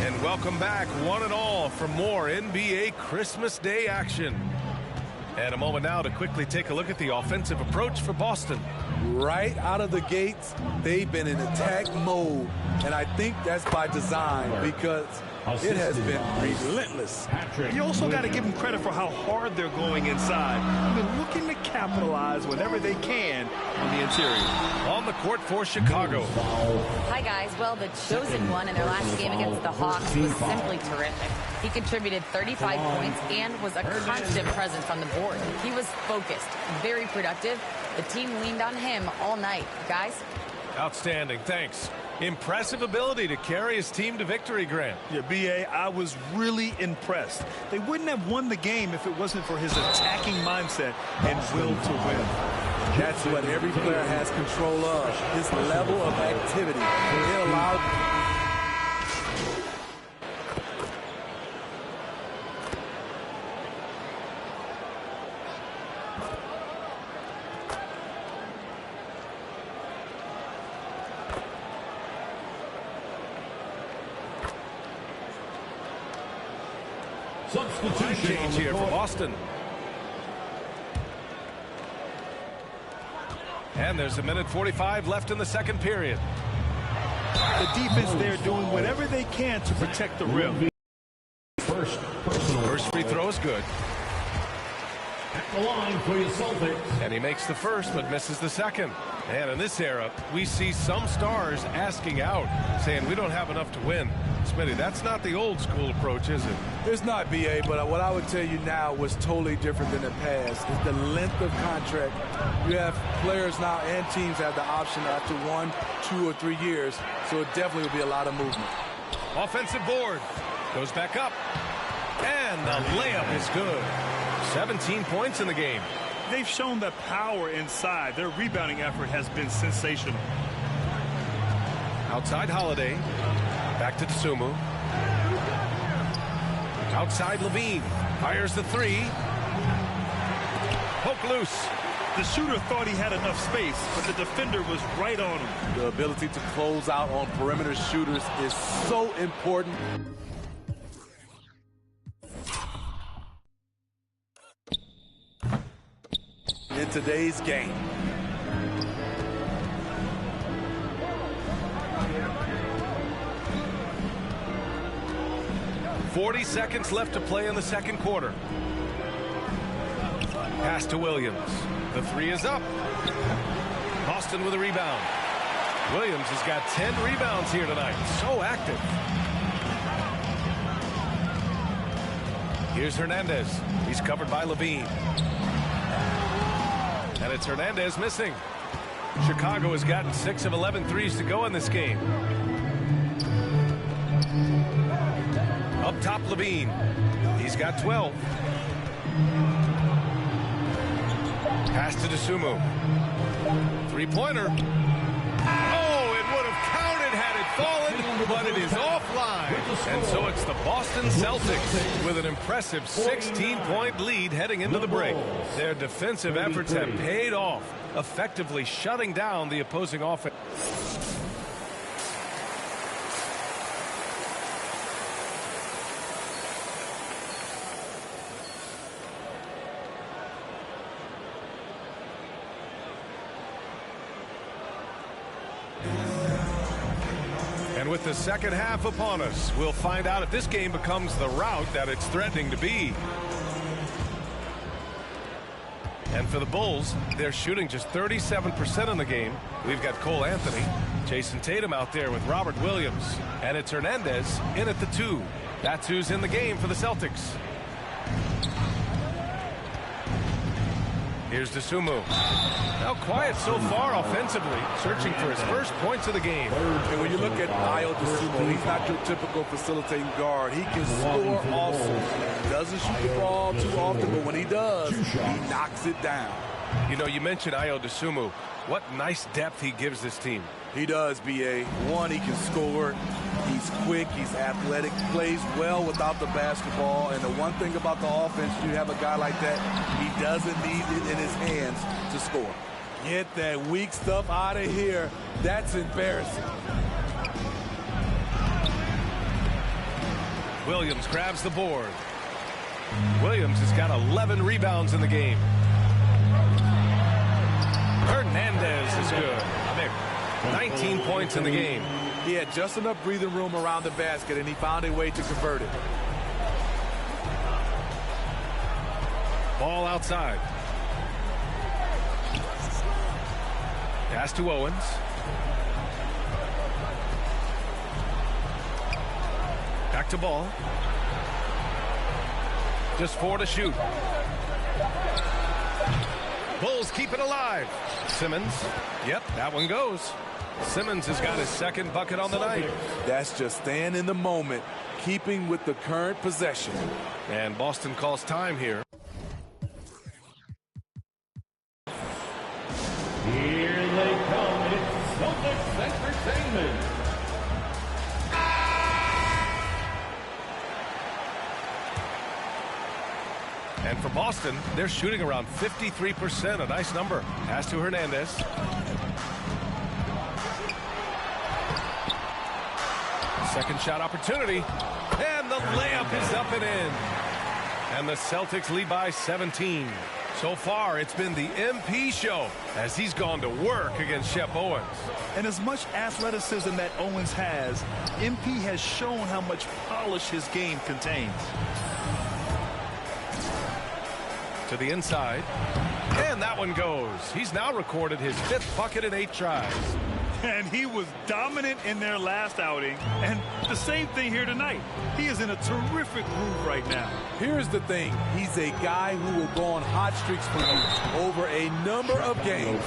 And welcome back, one and all, for more NBA Christmas Day action. And a moment now to quickly take a look at the offensive approach for Boston. Right out of the gates, they've been in attack mode. And I think that's by design because it has been relentless. You also got to give them credit for how hard they're going inside. I mean, looking to capitalize whenever they can on the interior. On the court for Chicago. Hi, guys. Well, the chosen one in their last game against the Hawks was simply terrific. He contributed 35 points and was a constant presence on the board. He was focused, very productive. The team leaned on him all night. Guys? Outstanding. Thanks. Impressive ability to carry his team to victory, Grant. Yeah, B.A., I was really impressed. They wouldn't have won the game if it wasn't for his attacking mindset and will to win. That's what every player has control of, his level of activity. It allowed... Substitution change here for Boston. And there's 1:45 left in the second period. The defense there doing whatever they can to protect the rim. First free throw is good. At the line for your Celtics. And he makes the first but misses the second. And in this era, we see some stars asking out, saying we don't have enough to win. Smitty, that's not the old school approach, is it? It's not, B.A., but what I would tell you now was totally different than the past. It's the length of contract. You have players now and teams have the option after 1, 2, or 3 years, so it definitely will be a lot of movement. Offensive board. Goes back up. And the layup is good. 17 points in the game. They've shown the power inside. Their rebounding effort has been sensational. Outside Holiday. Back to Subo. Outside Levine. Fires the three. Poke loose. The shooter thought he had enough space, but the defender was right on him. The ability to close out on perimeter shooters is so important. In today's game. .40 seconds left to play in the second quarter. Pass to Williams. The three is up. Boston with a rebound. Williams has got 10 rebounds here tonight. So active. Here's Hernandez. He's covered by Levine. And it's Hernandez missing. Chicago has gotten 6 of 11 threes to go in this game. Up top, Levine. He's got 12. Pass to Subo. Three-pointer. Oh, it would have counted had it fallen, but it is offline. And so it's the Boston Celtics with an impressive 16-point lead heading into the break. Their defensive efforts have paid off, effectively shutting down the opposing offense. And with the second half upon us, we'll find out if this game becomes the rout that it's threatening to be. And for the Bulls, they're shooting just 37% in the game. We've got Cole Anthony, Jason Tatum out there with Robert Williams, and it's Hernandez in at the 2. That's who's in the game for the Celtics. Here's Subo. Now quiet so far offensively, searching for his first points of the game. And when you look at Subo, he's not your typical facilitating guard. He can score also. Doesn't shoot the ball too often, but when he does, he knocks it down. You know, you mentioned Subo. What nice depth he gives this team. He does, B.A. One, he can score. He's quick. He's athletic. Plays well without the basketball. And the one thing about the offense, you have a guy like that, he doesn't need it in his hands to score. Get that weak stuff out of here. That's embarrassing. Williams grabs the board. Williams has got 11 rebounds in the game. Hernandez is good. 19 points in the game. He had just enough breathing room around the basket, and he found a way to convert it. Ball outside. Pass to Owens. Back to Ball. Just 4 to shoot. Bulls keep it alive. Simmons. Yep, that one goes. Simmons has got his second bucket on the night. That's just staying in the moment, keeping with the current possession. And Boston calls time here. Here they come. It's Celtics Entertainment. And for Boston, they're shooting around 53%, a nice number. Pass to Hernandez. Second shot opportunity. And the layup is up and in. And the Celtics lead by 17. So far, it's been the MP show as he's gone to work against Shep Owens. And as much athleticism that Owens has, MP has shown how much polish his game contains. To the inside. And that one goes. He's now recorded his 5th bucket in 8 tries. And he was dominant in their last outing. And the same thing here tonight. He is in a terrific groove right now. Here's the thing. He's a guy who will go on hot streaks for you over a number of games.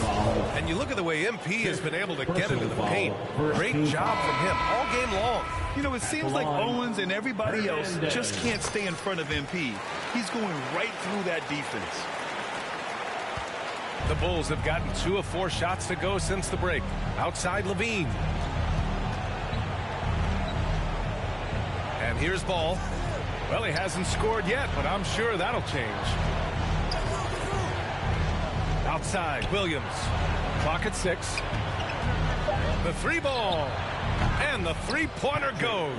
And you look at the way MP has been able to get into the paint. Great job from him all game long. You know, it seems like Owens and everybody else just can't stay in front of MP. He's going right through that defense. The Bulls have gotten 2 of 4 shots to go since the break. Outside Levine. And here's Ball. Well, he hasn't scored yet, but I'm sure that'll change. Outside Williams. Clock at 6. The 3-ball. And the 3-pointer goes.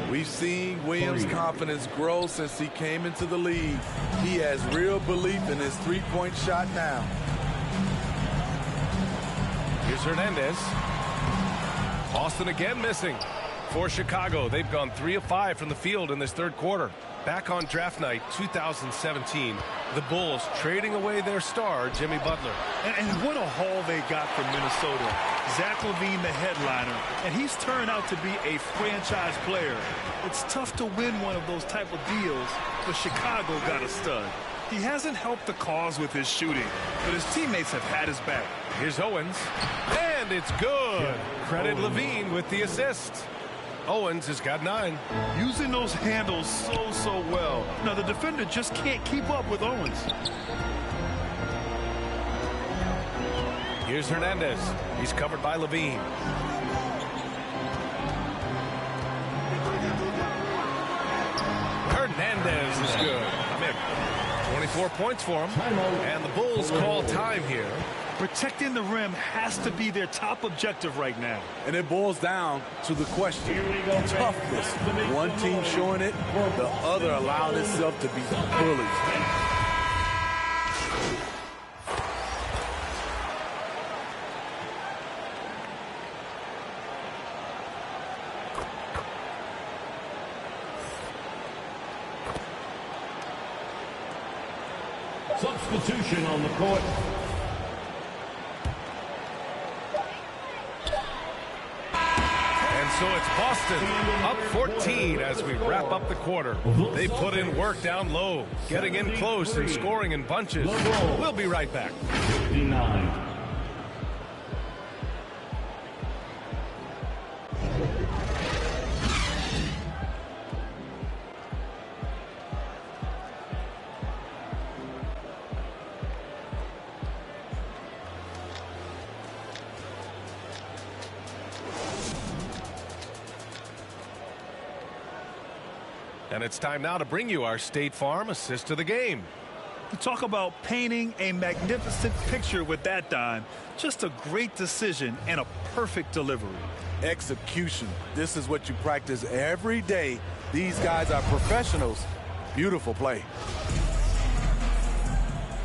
We've seen Williams' confidence grow since he came into the league. He has real belief in his 3-point shot now. Here's Hernandez. Boston again missing. For Chicago, they've gone 3 of 5 from the field in this 3rd quarter. Back on draft night 2017, the Bulls trading away their star, Jimmy Butler. And what a haul they got from Minnesota. Zach LaVine, the headliner, and he's turned out to be a franchise player. It's tough to win one of those type of deals, but Chicago got a stud. He hasn't helped the cause with his shooting, but his teammates have had his back. Here's Owens, and it's good. Credit LaVine with the assist. Owens has got 9. Using those handles so well. Now, the defender just can't keep up with Owens. Here's Hernandez. He's covered by LaVine. Hernandez is good. 24 points for him. And the Bulls call time here. Protecting the rim has to be their top objective right now. And it boils down to the question. Toughness. One team showing it, the other allowing itself to be bullied. Substitution on the court. And so it's Boston up 14 as we wrap up the quarter. They put in work down low, getting in close and scoring in bunches. We'll be right back. 59. And it's time now to bring you our State Farm assist of the game. You talk about painting a magnificent picture with that dime. Just a great decision and a perfect delivery. Execution. This is what you practice every day. These guys are professionals. Beautiful play.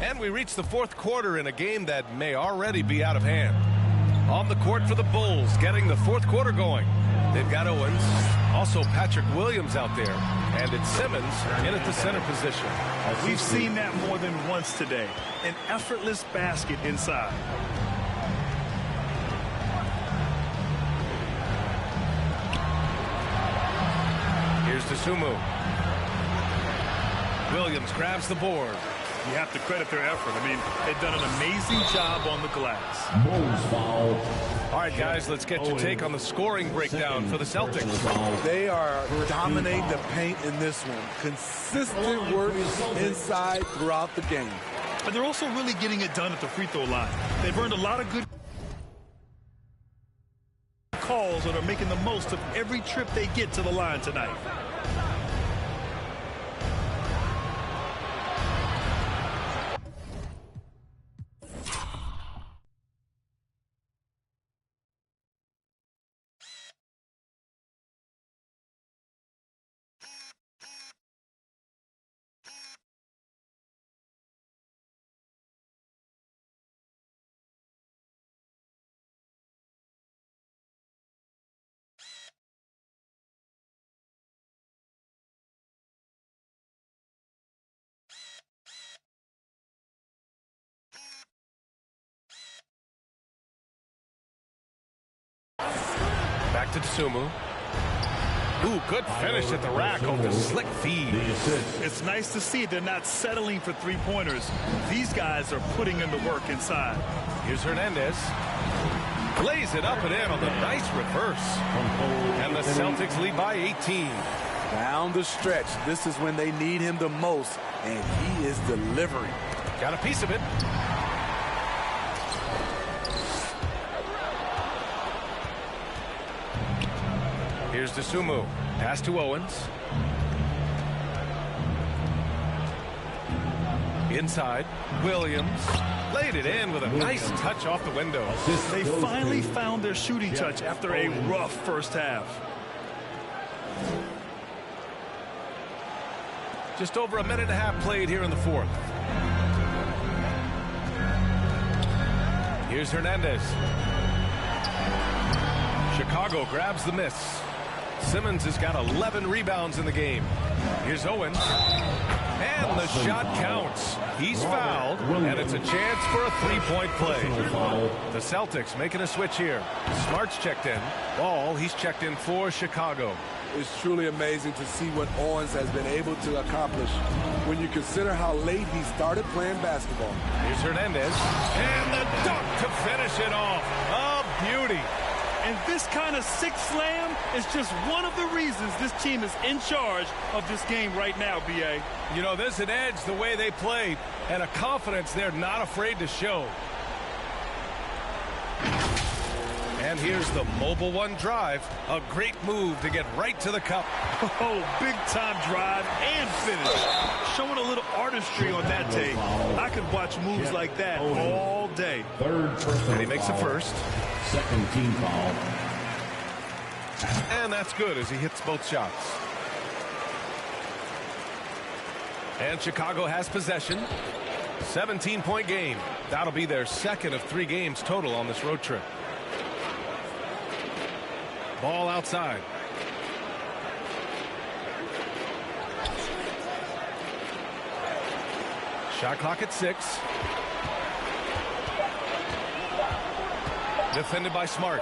And we reach the fourth quarter in a game that may already be out of hand. On the court for the Bulls, getting the fourth quarter going. They've got Owens, also Patrick Williams out there, and it's Simmons in at the center position. We've seen that more than once today. An effortless basket inside. Here's to Subo. Williams grabs the board. You have to credit their effort. I mean, they've done an amazing job on the glass. Bulls foul. All right, guys, let's get your take on the scoring breakdown for the Celtics. They are dominating the paint in this one. Consistent work inside throughout the game. But they're also really getting it done at the free throw line. They've earned a lot of good calls that are making the most of every trip they get to the line tonight. Back to Subo. Ooh, good finish at the rack over the slick feed. It's nice to see they're not settling for three-pointers. These guys are putting in the work inside. Here's Hernandez. Lays it up and in on the nice reverse. And the Celtics lead by 18. Down the stretch, this is when they need him the most, and he is delivering. Got a piece of it. Here's to Subo. Pass to Owens. Inside. Williams. Laid it in with a nice touch off the window. They finally found their shooting touch after a rough first half. Just over a minute and a half played here in the fourth. Here's Hernandez. Chicago grabs the miss. Simmons has got 11 rebounds in the game. Here's Owens. And the shot counts. He's fouled, and it's a chance for a three-point play. The Celtics making a switch here. Smart's checked in. Ball, he's checked in for Chicago. It's truly amazing to see what Owens has been able to accomplish when you consider how late he started playing basketball. Here's Hernandez. And the dunk to finish it off. A beauty. And this kind of six slam is just one of the reasons this team is in charge of this game right now, B.A. You know, there's an edge the way they play and a confidence they're not afraid to show. And here's the mobile one drive. A great move to get right to the cup. Oh, big-time drive and finish. Showing a little artistry on that tape. I could watch moves like that all day. And he makes the first. Second team foul. And that's good as he hits both shots. And Chicago has possession. 17-point game. That'll be their second of 3 games total on this road trip. Ball outside. Shot clock at 6. Defended by Smart.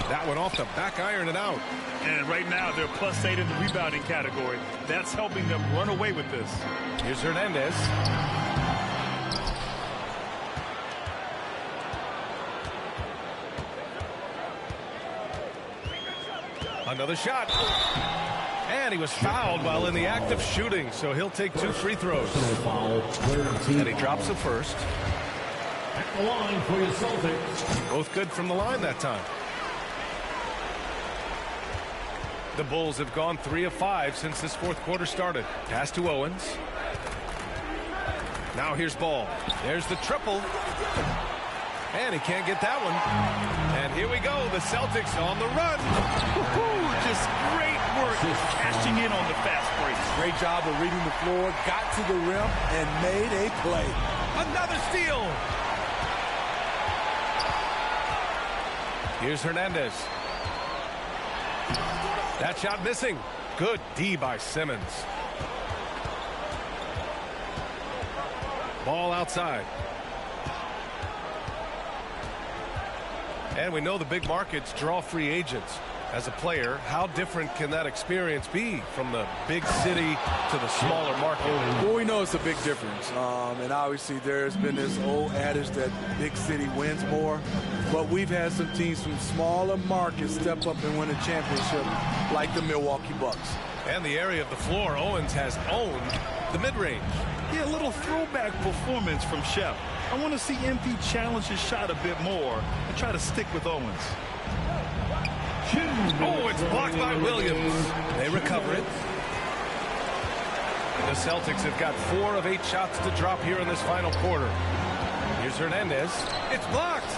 That one off the back iron and out. And right now they're +8 in the rebounding category. That's helping them run away with this. Here's Hernandez. Another shot. And he was fouled while in the act of shooting, so he'll take 2 free throws. And he drops the first. At the line for your Celtics. Both good from the line that time. The Bulls have gone 3 of 5 since this fourth quarter started. Pass to Owens. Now here's Ball. There's the triple. And he can't get that one. And here we go. The Celtics on the run. Just great work cashing in on the fast break. Great job of reading the floor, got to the rim, and made a play. Another steal. Here's Hernandez. That shot missing. Good D by Simmons. Ball outside. And we know the big markets draw free agents. As a player, how different can that experience be from the big city to the smaller market? Well, we know it's a big difference. And obviously there's been this old adage that big city wins more. But we've had some teams from smaller markets step up and win a championship, like the Milwaukee Bucks. And the area of the floor, Owens has owned the mid-range. Yeah, a little throwback performance from Shep. I want to see MP challenge his shot a bit more and try to stick with Owens. Oh, it's blocked by Williams. They recover it. The Celtics have got 4 of 8 shots to drop here in this final quarter. Here's Hernandez. It's blocked.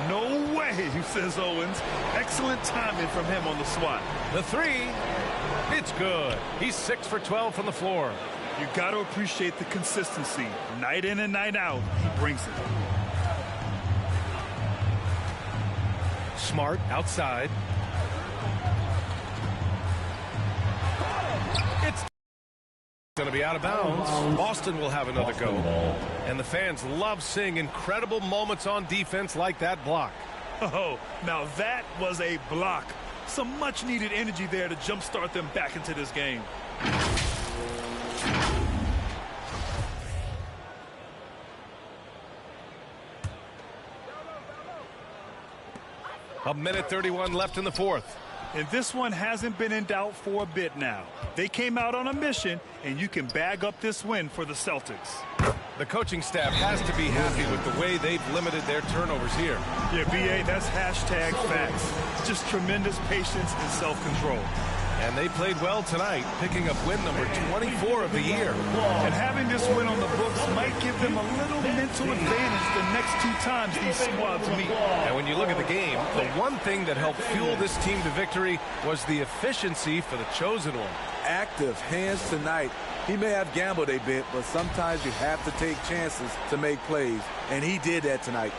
No way, says Owens. Excellent timing from him on the swat. The 3. It's good. He's 6 for 12 from the floor. You got to appreciate the consistency. Night in and night out, he brings it. Smart outside. It's going to be out of bounds. Boston will have another go. And the fans love seeing incredible moments on defense like that block. Oh, now that was a block. Some much-needed energy there to jumpstart them back into this game. A minute 31 left in the fourth. And this one hasn't been in doubt for a bit now. They came out on a mission, and you can bag up this win for the Celtics. The coaching staff has to be happy with the way they've limited their turnovers here. Yeah, BA, that's hashtag facts. Just tremendous patience and self-control. And they played well tonight, picking up win number 24 of the year. And having this win on the books might give them a little mental advantage the next 2 times these squads meet. And when you look at the game, the one thing that helped fuel this team to victory was the efficiency for the chosen one. Active hands tonight. He may have gambled a bit, but sometimes you have to take chances to make plays. And he did that tonight.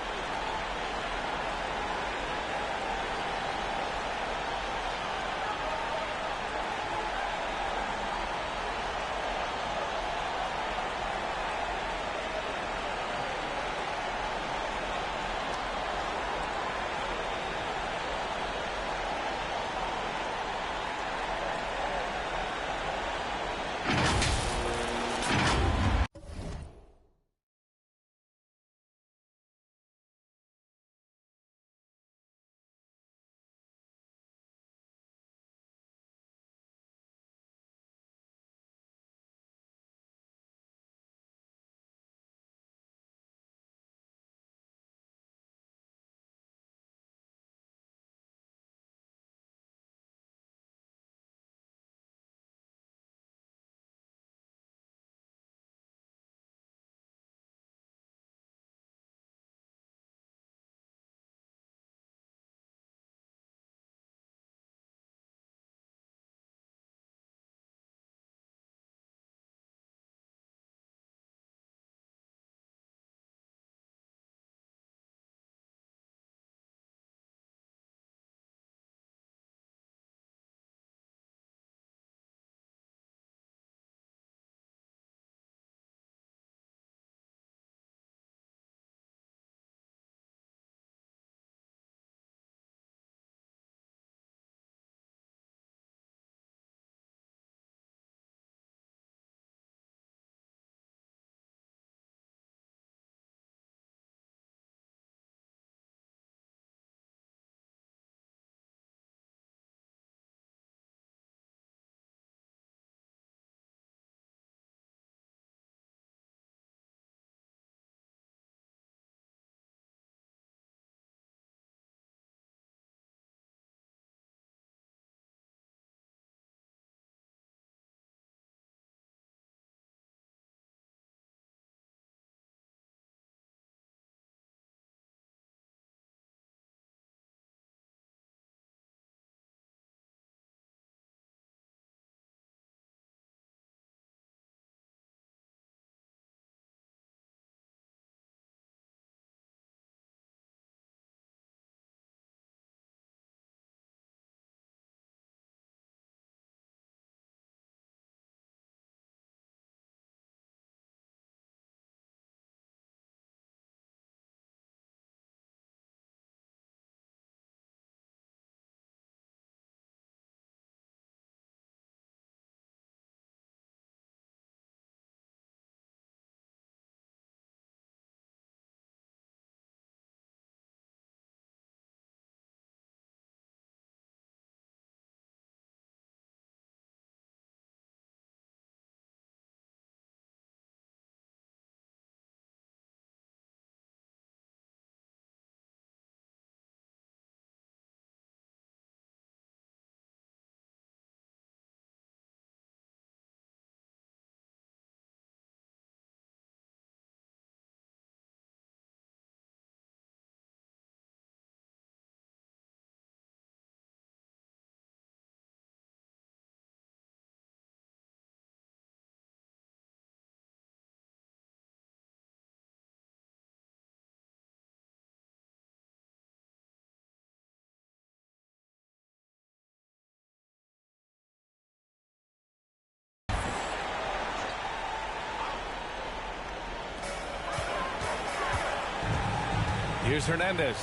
Here's Hernandez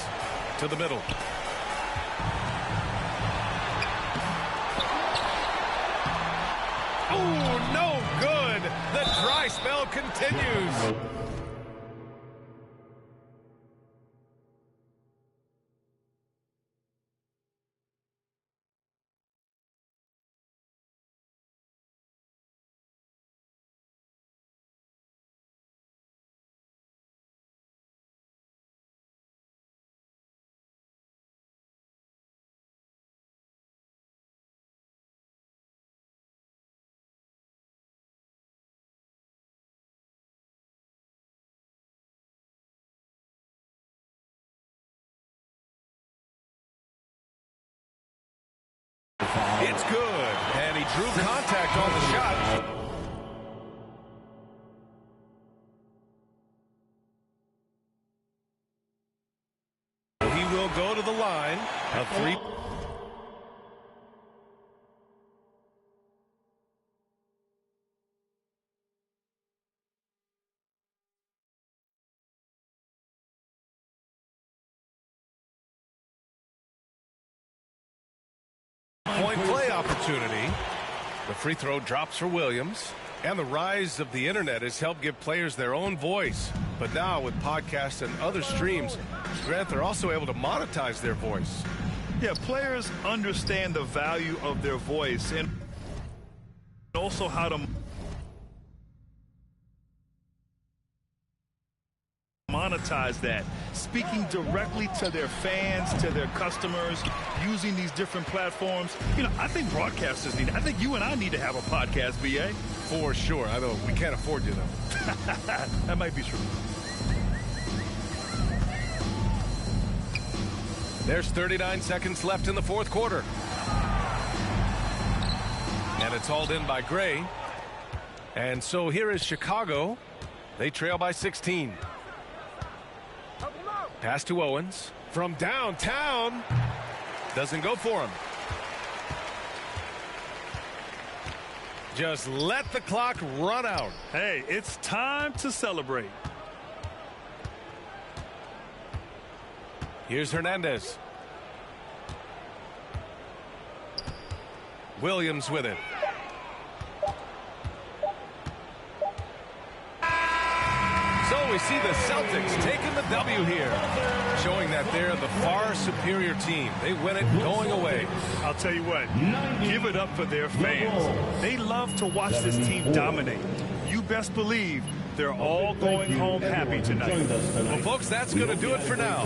to the middle. Oh, no good. The dry spell continues. It's good, and he drew contact on the shot. He will go to the line. A 3. Point play opportunity. The free throw drops for Williams. And the rise of the internet has helped give players their own voice. But now with podcasts and other streams, Grant, they're also able to monetize their voice. Yeah, players understand the value of their voice and also how to monetize that, speaking directly to their fans, to their customers, using these different platforms. You know, I think broadcasters need, I think you and I need to have a podcast, BA. For sure. I know we can't afford you, though. That might be true. There's 39 seconds left in the fourth quarter. And it's hauled in by Gray. And so here is Chicago. They trail by 16. Pass to Owens from downtown. Doesn't go for him. Just let the clock run out. Hey, it's time to celebrate. Here's Hernandez. Williams with it. So we see the Celtics taking the W here, showing that they're the far superior team. They win it going away. I'll tell you what, give it up for their fans. They love to watch this team dominate. You best believe they're all going home happy tonight. Well, folks, that's going to do it for now.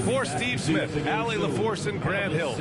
For Steve Smith, Allie LaForce, and Grant Hill,